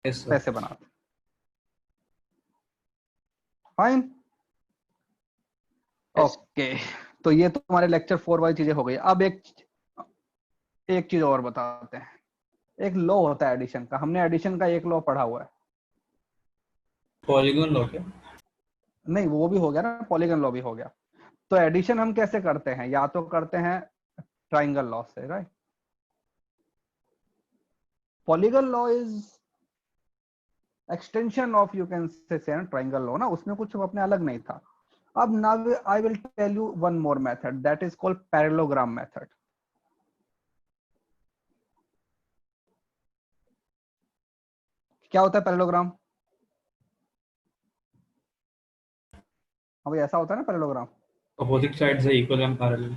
Yes, sir. पैसे बनाते, फाइन, ओके। तो ये तो तुम्हारे लेक्चर 4 वाली चीजें हो गई। अब एक चीज और बताते हैं। एक लॉ होता है एडिशन का, हमने एडिशन का एक लॉ पढ़ा हुआ है। पॉलीगॉन लॉ क्या? नहीं वो भी हो गया ना, पॉलीगन लॉ भी हो गया। तो एडिशन हम कैसे करते हैं, या तो करते हैं ट्राइंगल लॉ से, right. Polygon law is extension of, you can say triangle law ना, उसमें कुछ अपने अलग नहीं था। अब now I will tell you one more method, that is called parallelogram method. क्या होता है पैरेललोग्राम? अभी ऐसा होता है ना पैरेललोग्राम, अपोजिट साइड से इक्वल एंड पैरेलल।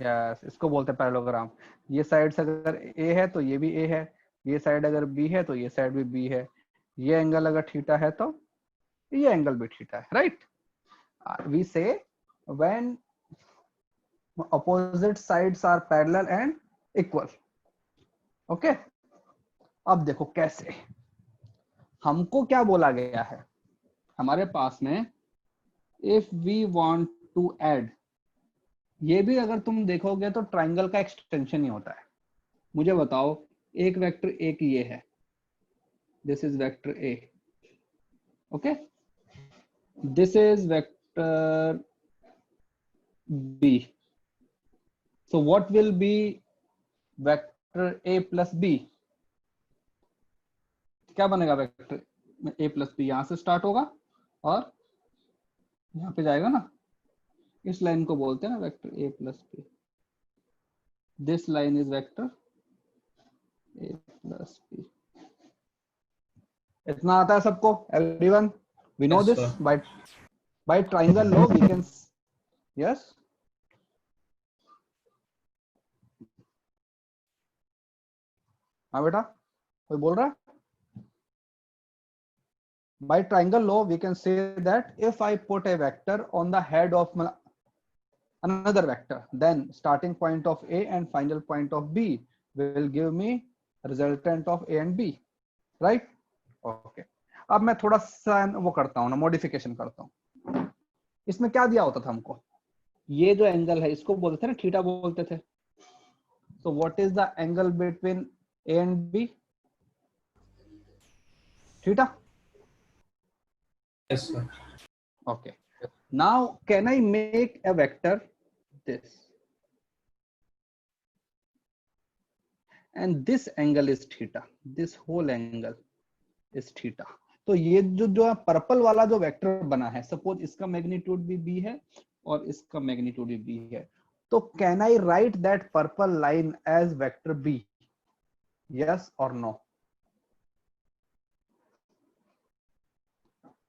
यस, इसको बोलते हैं पैरेललोग्राम। ये साइड से अगर ए है तो ये भी ए है, ये साइड अगर बी है तो ये साइड भी बी है, ये एंगल अगर थीटा है तो ये एंगल भी थीटा है, राइट। वी से when opposite sides are parallel and equal, okay. अब देखो कैसे, हमको क्या बोला गया है हमारे पास में, if we want to add, ये भी अगर तुम देखोगे तो ट्राइंगल का एक्सटेंशन ही होता है। मुझे बताओ एक वेक्टर ए की ये है, this is vector a, okay, this is vector b, so what will be vector a plus b? क्या बनेगा वेक्टर a plus b? यहां से स्टार्ट होगा और यहां पे जाएगा ना, इस लाइन को बोलते हैं ना vector a plus b। This line is vector a plus b। इतना आता है सबको, everyone? We know Yes, this sir. by triangle law we can, yes, हाँ बेटा कोई बोल रहा है? By triangle law we can say that if I put a vector on the head of another vector, then starting point of A and final point of B will give me resultant of A and B, right? Okay. अब मैं थोड़ा सा वो करता हूँ ना, modification करता हूँ। इसमें क्या दिया होता था हमको, ये जो एंगल है इसको बोलते थे ना थीटा बोलते थे। So what is the angle between A and B? Theta. Yes, sir. Okay. Now can I make a vector this, and this angle is theta, this whole angle is theta। तो ये जो purple वाला जो vector बना है, suppose इसका magnitude भी b है और इसका मैग्नीट्यूड भी b है, तो can I write that purple line as vector b? Yes और नो?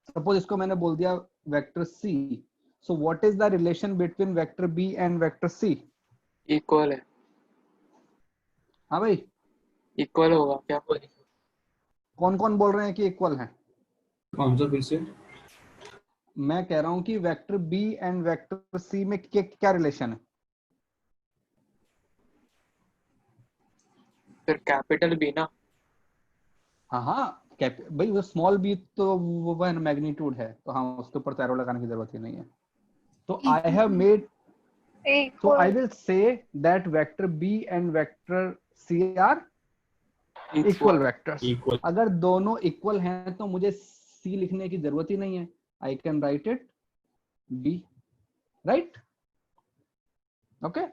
सपोज इसको मैंने बोल दिया vector c, so what is the relation between vector b and vector c? Equal है। हाँ भाई, इक्वल होगा क्या? कौन कौन बोल रहे हैं कि इक्वल है? कौन सा फिर से? मैं कह रहा हूं कि vector b and vector c में क्या रिलेशन है? फिर कैपिटल बी ना। हाँ हाँ भाई, वो स्मॉल b तो वो मैग्नीट्यूड है, तो हाँ उसके ऊपर तो एरो लगाने की जरूरत ही नहीं है। तो I have made, so I will say that vector b and vector c are equal vectors। Equal. अगर दोनों इक्वल हैं तो मुझे c लिखने की जरूरत ही नहीं है, I can write it B, right? Okay.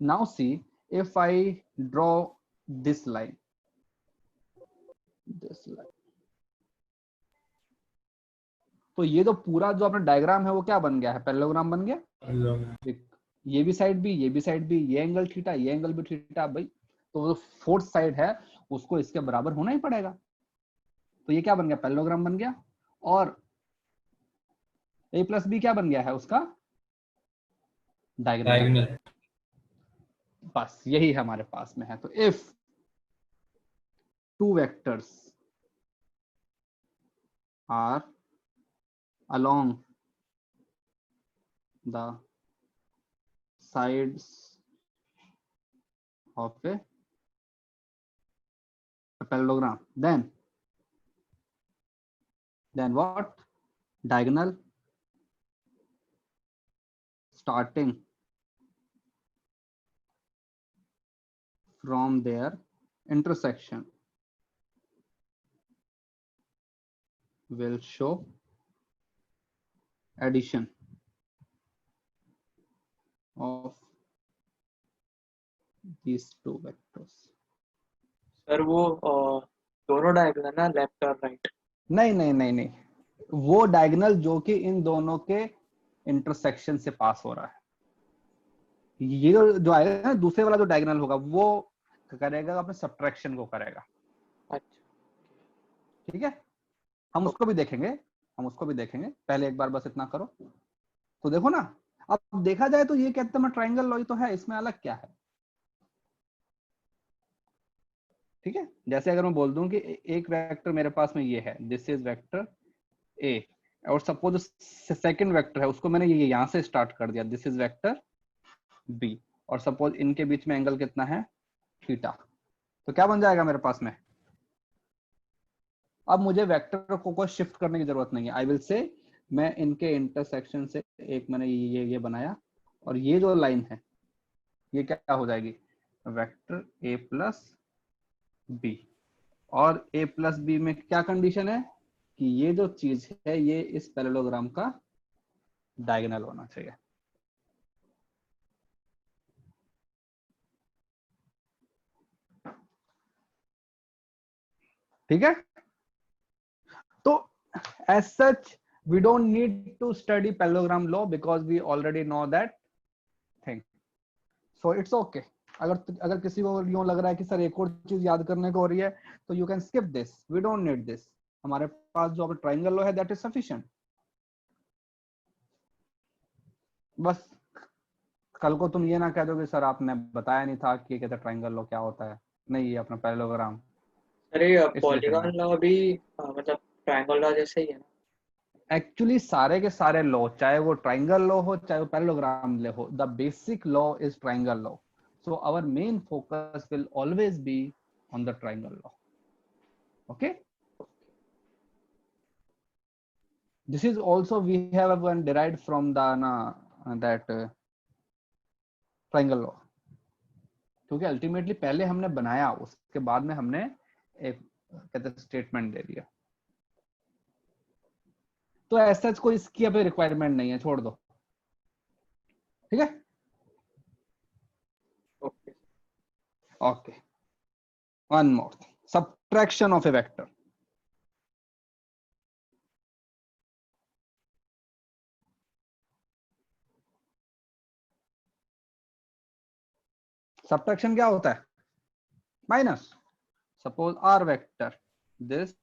Now see, if I draw this line, तो ये तो पूरा जो अपना डायग्राम है वो क्या बन गया है, पैरेललोग्राम बन गया। ये भी साइड भी, ये भी साइड भी, ये एंगल थीटा, ये एंगल भी थीटा भाई, तो जो फोर्थ साइड है उसको इसके बराबर होना ही पड़ेगा। तो ये क्या बन गया, पैरेललोग्राम बन गया। और a प्लस बी क्या बन गया है उसका, डायगोनल। बस यही हमारे पास में है। तो if two vectors are along the sides of a parallelogram, then what, diagonal starting from their intersection will show addition of these two vectors. Sir वो दोनों डायगोनल ना, लेफ्ट और राइट? नहीं नहीं नहीं नहीं, वो डायगोनल जो कि इन दोनों के इंटरसेक्शन से पास हो रहा है। ये जो आएगा ना दूसरे वाला जो डायगोनल होगा वो करेगा अपने सब्ट्रैक्शन को करेगा। अच्छा ठीक है, हम उसको भी देखेंगे, पहले एक बार बस इतना करो। तो देखो ना, अब देखा जाए तो ये कहते हैं ट्रायंगल लॉ ही तो है, इसमें अलग क्या है। ठीक है, जैसे अगर मैं बोल दूं कि एक वेक्टर मेरे पास में ये है, दिस इज वेक्टर ए, और सपोज सेकंड वेक्टर है उसको मैंने ये यहां से स्टार्ट कर दिया, दिस इज वेक्टर बी, और सपोज इनके बीच में एंगल कितना है, थीटा, तो क्या बन जाएगा मेरे पास में। अब मुझे वेक्टर को शिफ्ट करने की जरूरत नहीं है। आई विल से मैं इनके इंटरसेक्शन से एक मैंने ये बनाया, और ये जो लाइन है ये क्या हो जाएगी, वेक्टर ए प्लस बी। और ए प्लस बी में क्या कंडीशन है कि ये जो चीज है ये इस पैरेललोग्राम का डायगोनल होना चाहिए। ठीक है, तो as such we don't need to study parallelogram law because we already know that thing, so it's okay। अगर किसी को यूं लग रहा है कि सर एक और चीज याद करने को हो रही है तो you can skip this, we don't need this। हमारे पास जो ट्रायंगल लॉ है that is sufficient। बस कल को तुम ये ना कह दो कि सर आपने बताया नहीं था कि कहते ट्रायंगल लॉ क्या होता है। नहीं, ये अपना पैरेललोग्राम। अरे पॉलीगॉन लॉ भी मतलब ट्रायंगल लॉ जैसे ही है ना। एक्चुअली सारे के सारे लॉ, चाहे वो ट्रायंगल लॉ हो चाहे वो पैरेललोग्राम लॉ हो, the basic law is triangle law. So our main focus will always be on the triangle law. Okay, this is also we have one derived from the that triangle law, क्योंकि ultimately पहले हमने बनाया उसके बाद में हमने एक कहते स्टेटमेंट दे दिया। तो ऐसा कोई इसकी अभी रिक्वायरमेंट नहीं है, छोड़ दो। ठीक है, okay okay, one more, subtraction of a vector. Subtraction क्या होता है, minus. Suppose our vector, this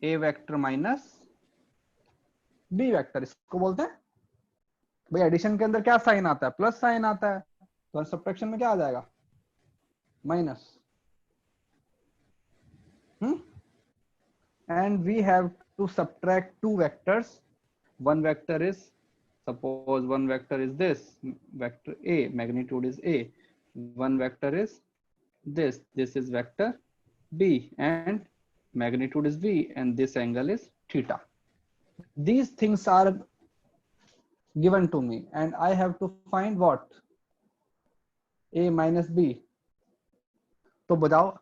a vector minus b vector, इसको बोलते हैं भाई एडिशन के अंदर क्या साइन आता है, प्लस साइन आता है, तो सब्ट्रैक्शन में क्या आ जाएगा, minus. And we have to subtract two vectors. One vector is, suppose one vector is this vector a, magnitude is a, one vector is this is vector b and magnitude is v, and this angle is theta. These things are given to me and I have to find what, a minus b. तो बताओ,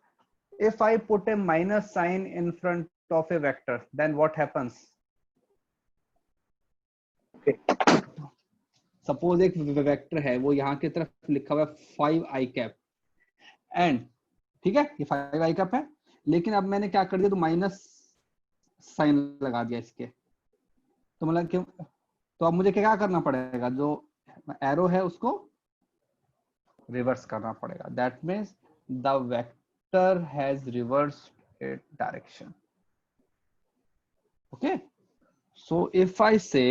if I put a minus sign in front of a vector, then what happens? Suppose एक vector है, वो यहाँ की तरफ लिखा हुआ है 5i कैप एंड, ठीक है, ये 5i कैप है, लेकिन अब मैंने क्या कर दिया, तो माइनस साइन लगा दिया इसके, तो मतलब क्यों, तो अब मुझे क्या करना पड़ेगा, जो एरो है उसको रिवर्स करना पड़ेगा। That means the vector has reversed it direction. Okay, so if I से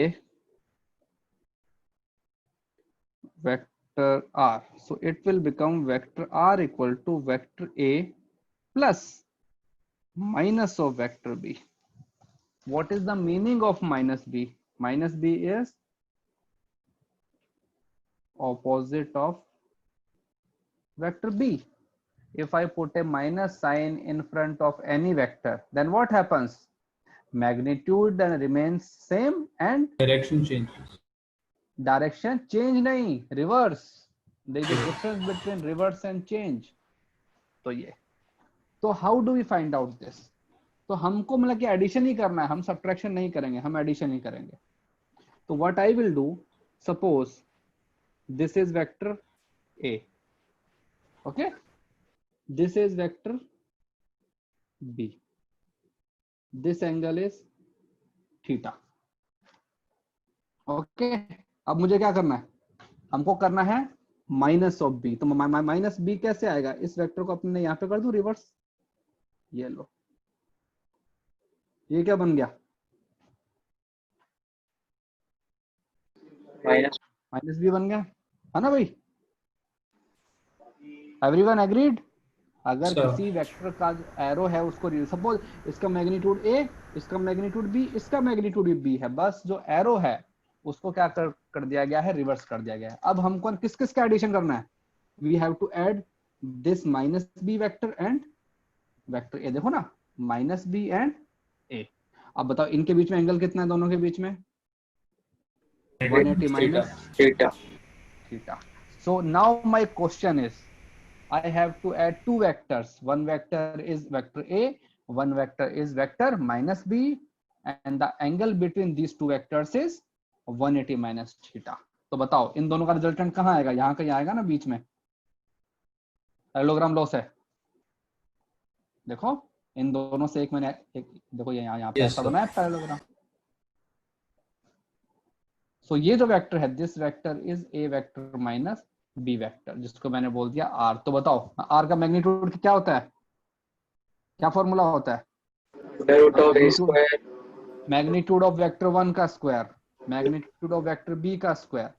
vector r, so it will become vector r equal to vector a plus minus of vector b. What is the meaning of minus b? Minus b is opposite of vector b. If I put a minus sign in front of any vector, then what happens? Magnitude then remains same and Direction changes. direction change नहीं, reverse. There is a difference between reverse and change. तो ये, तो how do we find out this? तो हमको मतलब कि addition ही करना है, हम सब्ट्रैक्शन नहीं करेंगे, हम एडिशन ही करेंगे। तो what I will do, suppose this is vector a, okay, this is vector b, this angle is theta. Okay, अब मुझे क्या करना है, हमको करना है माइनस ऑफ बी। तो माइनस बी कैसे आएगा, इस वेक्टर को अपने यहाँ पे कर दूं रिवर्स, ये लो, ये क्या बन गया, माइनस बी बन गया, है ना भाई? Everyone agreed? अगर किसी वेक्टर का एरो है उसको, सपोज इसका मैग्नीट्यूड ए, इसका मैग्नीट्यूड बी, इसका मैग्नीट्यूड बी है, बस जो एरो है उसको क्या कर दिया गया है, रिवर्स कर दिया गया है। अब हमको किस किस का एडिशन करना है, we have to add this minus b vector and vector a. देखो ना, माइनस बी एंड ए। अब बताओ इनके बीच में एंगल कितना है, दोनों के बीच में 180 minus theta. So now my question is, I have to add two vectors. One vector is vector A, one vector is vector minus B, and the angle between these two vectors is 180 minus theta. तो बताओ इन दोनों का resultant कहाँ आएगा, यहाँ कहीं आएगा ना बीच में, पैरेललोग्राम लॉस है। देखो इन दोनों से एक मैंने देखो यहाँ पे ऐसा बनाया पैरेललोग्राम। सो ये जो वेक्टर है, this vector is a vector minus b vector, जिसको मैंने बोल दिया आर। तो बताओ आर का मैग्नीट्यूड क्या होता है, क्या फॉर्मूला होता है, मैग्नीट्यूड ऑफ वेक्टर 1 का square, magnitude of vector B का square,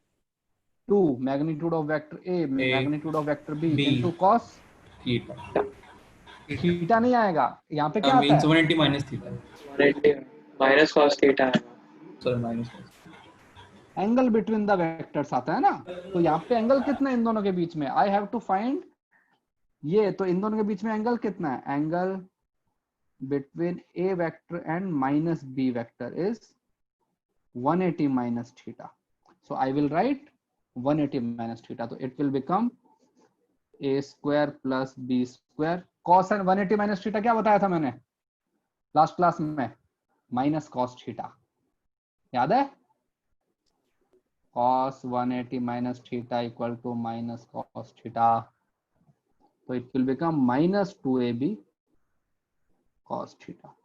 2 magnitude of vector A magnitude of vector B into cos theta. Theta नहीं आएगा यहाँ पे, क्या आता है 180 minus theta. 180 minus cos theta है। Sorry, minus. Angle between the vectors आता है ना। तो यहाँ पे एंगल कितना है इन दोनों के बीच में, आई हैव टू फाइंड ये। तो इन दोनों के बीच में एंगल कितना है, angle between a vector and minus b vector is 180 minus theta. So I will write 180 minus theta. तो it will become a square plus b square cos, and 180 minus theta क्या बताया था मैंने लास्ट क्लास में, minus cos theta, याद है? cos 180 minus theta equal to minus cos theta. So it will become minus 2ab cos theta.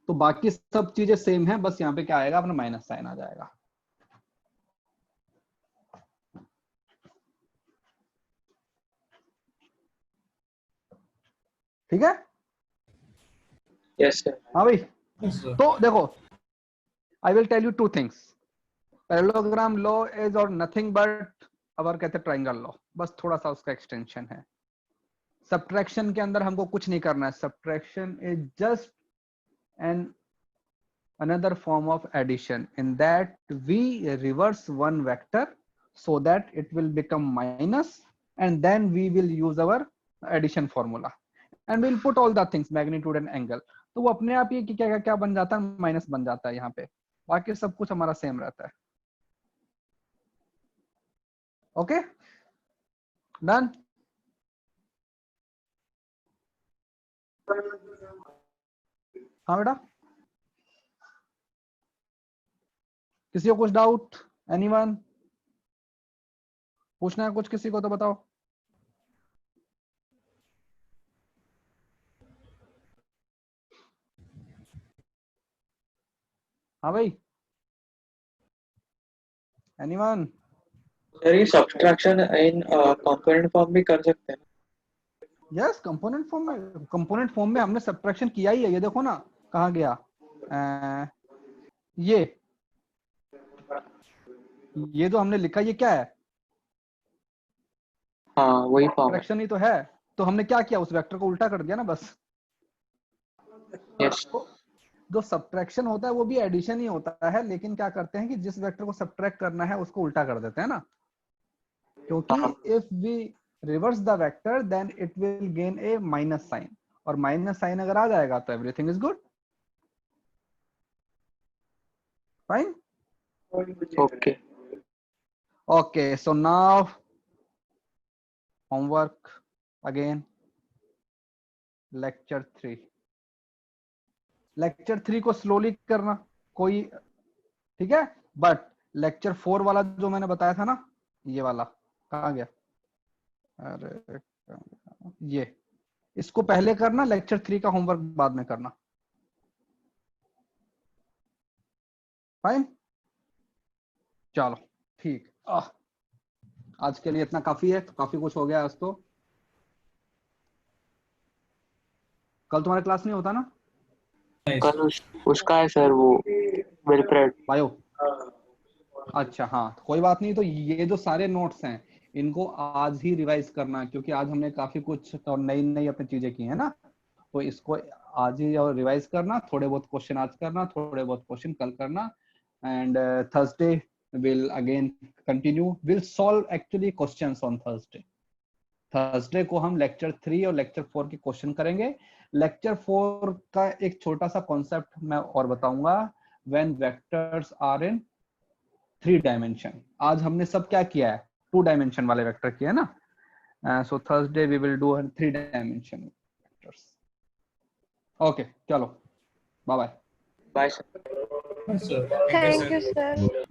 तो बाकी सब चीजें सेम है, बस यहाँ पे क्या आएगा, अपना माइनस साइन आ जाएगा। ठीक है? Yes sir. हाँ भाई। Yes, sir. तो देखो, I will tell you two things. Parallelogram law is और नथिंग बट अवर कहते हैं ट्रायंगल लॉ, बस थोड़ा सा उसका एक्सटेंशन है। सब्ट्रैक्शन के अंदर हमको कुछ नहीं करना है, subtraction is just an another form of addition, in that we reverse one vector so that it will become minus, and then we will use our addition formula and we'll put all the things, magnitude and angle. तो वो अपने आप ये क्या क्या बन जाता है, माइनस बन जाता है यहाँ पे, बाकी सब कुछ हमारा सेम रहता है। Okay, done? हाँ बेटा, किसी को कुछ डाउट? एनीवन? पूछना है कुछ किसी को तो बताओ। हाँ भाई, एनीवन? सर ये सब्सट्रैक्शन इन कंपोनेंट फॉर्म भी कर सकते हैं ना? यस, कंपोनेंट फॉर्म में हमने सब्ट्रैक्शन किया ही है। ये देखो ना, कहाँ गया ये जो हमने लिखा, ये क्या है? हाँ वही फॉर्म है। सब्ट्रैक्शन ही तो है। तो हमने क्या किया, उस वेक्टर को उल्टा कर दिया ना बस। यस। जो सब्ट्रैक्शन होता है वो भी एडिशन ही होता है, लेकिन क्या करते हैं कि जिस वेक्टर को सब्ट्रैक्ट करना है उसको उल्टा कर देते हैं ना, क्योंकि if we reverse the vector then it will gain a minus sign, और माइनस साइन अगर आ जाएगा तो everything is good. Fine. Okay. Okay, so now homework again, lecture 3। Lecture 3 को स्लोली करना कोई, ठीक है? बट लेक्चर 4 वाला जो मैंने बताया था ना, ये वाला कहाँ गया? अरे ये, इसको पहले करना, लेक्चर 3 का होमवर्क बाद में करना। फाइन, चलो ठीक। आज के लिए इतना काफी है, काफी कुछ हो गया आज तो। कल तुम्हारा क्लास नहीं होता ना? कल उसका है सर, वो विलफ्रेड। बायो। अच्छा हाँ, कोई बात नहीं। तो ये जो सारे नोट्स हैं इनको आज ही रिवाइज करना, क्योंकि आज हमने काफी कुछ और नई नई अपनी चीजें की है ना, तो इसको आज ही और रिवाइज करना। थोड़े बहुत क्वेश्चन आज करना, थोड़े बहुत क्वेश्चन कल करना, and Thursday will again continue, will solve actually questions on Thursday. Thursday को हम लेक्चर 3 और लेक्चर 4 के क्वेश्चन करेंगे। लेक्चर 4 का एक छोटा सा कॉन्सेप्ट मैं और बताऊंगा, when vectors are in 3 dimension. आज हमने सब क्या किया है, 2 डायमेंशन वाले वेक्टर किए है ना। So Thursday we will do 3 dimension vectors. Okay, चलो bye bye. Bye sir. Sir. Thank you, sir.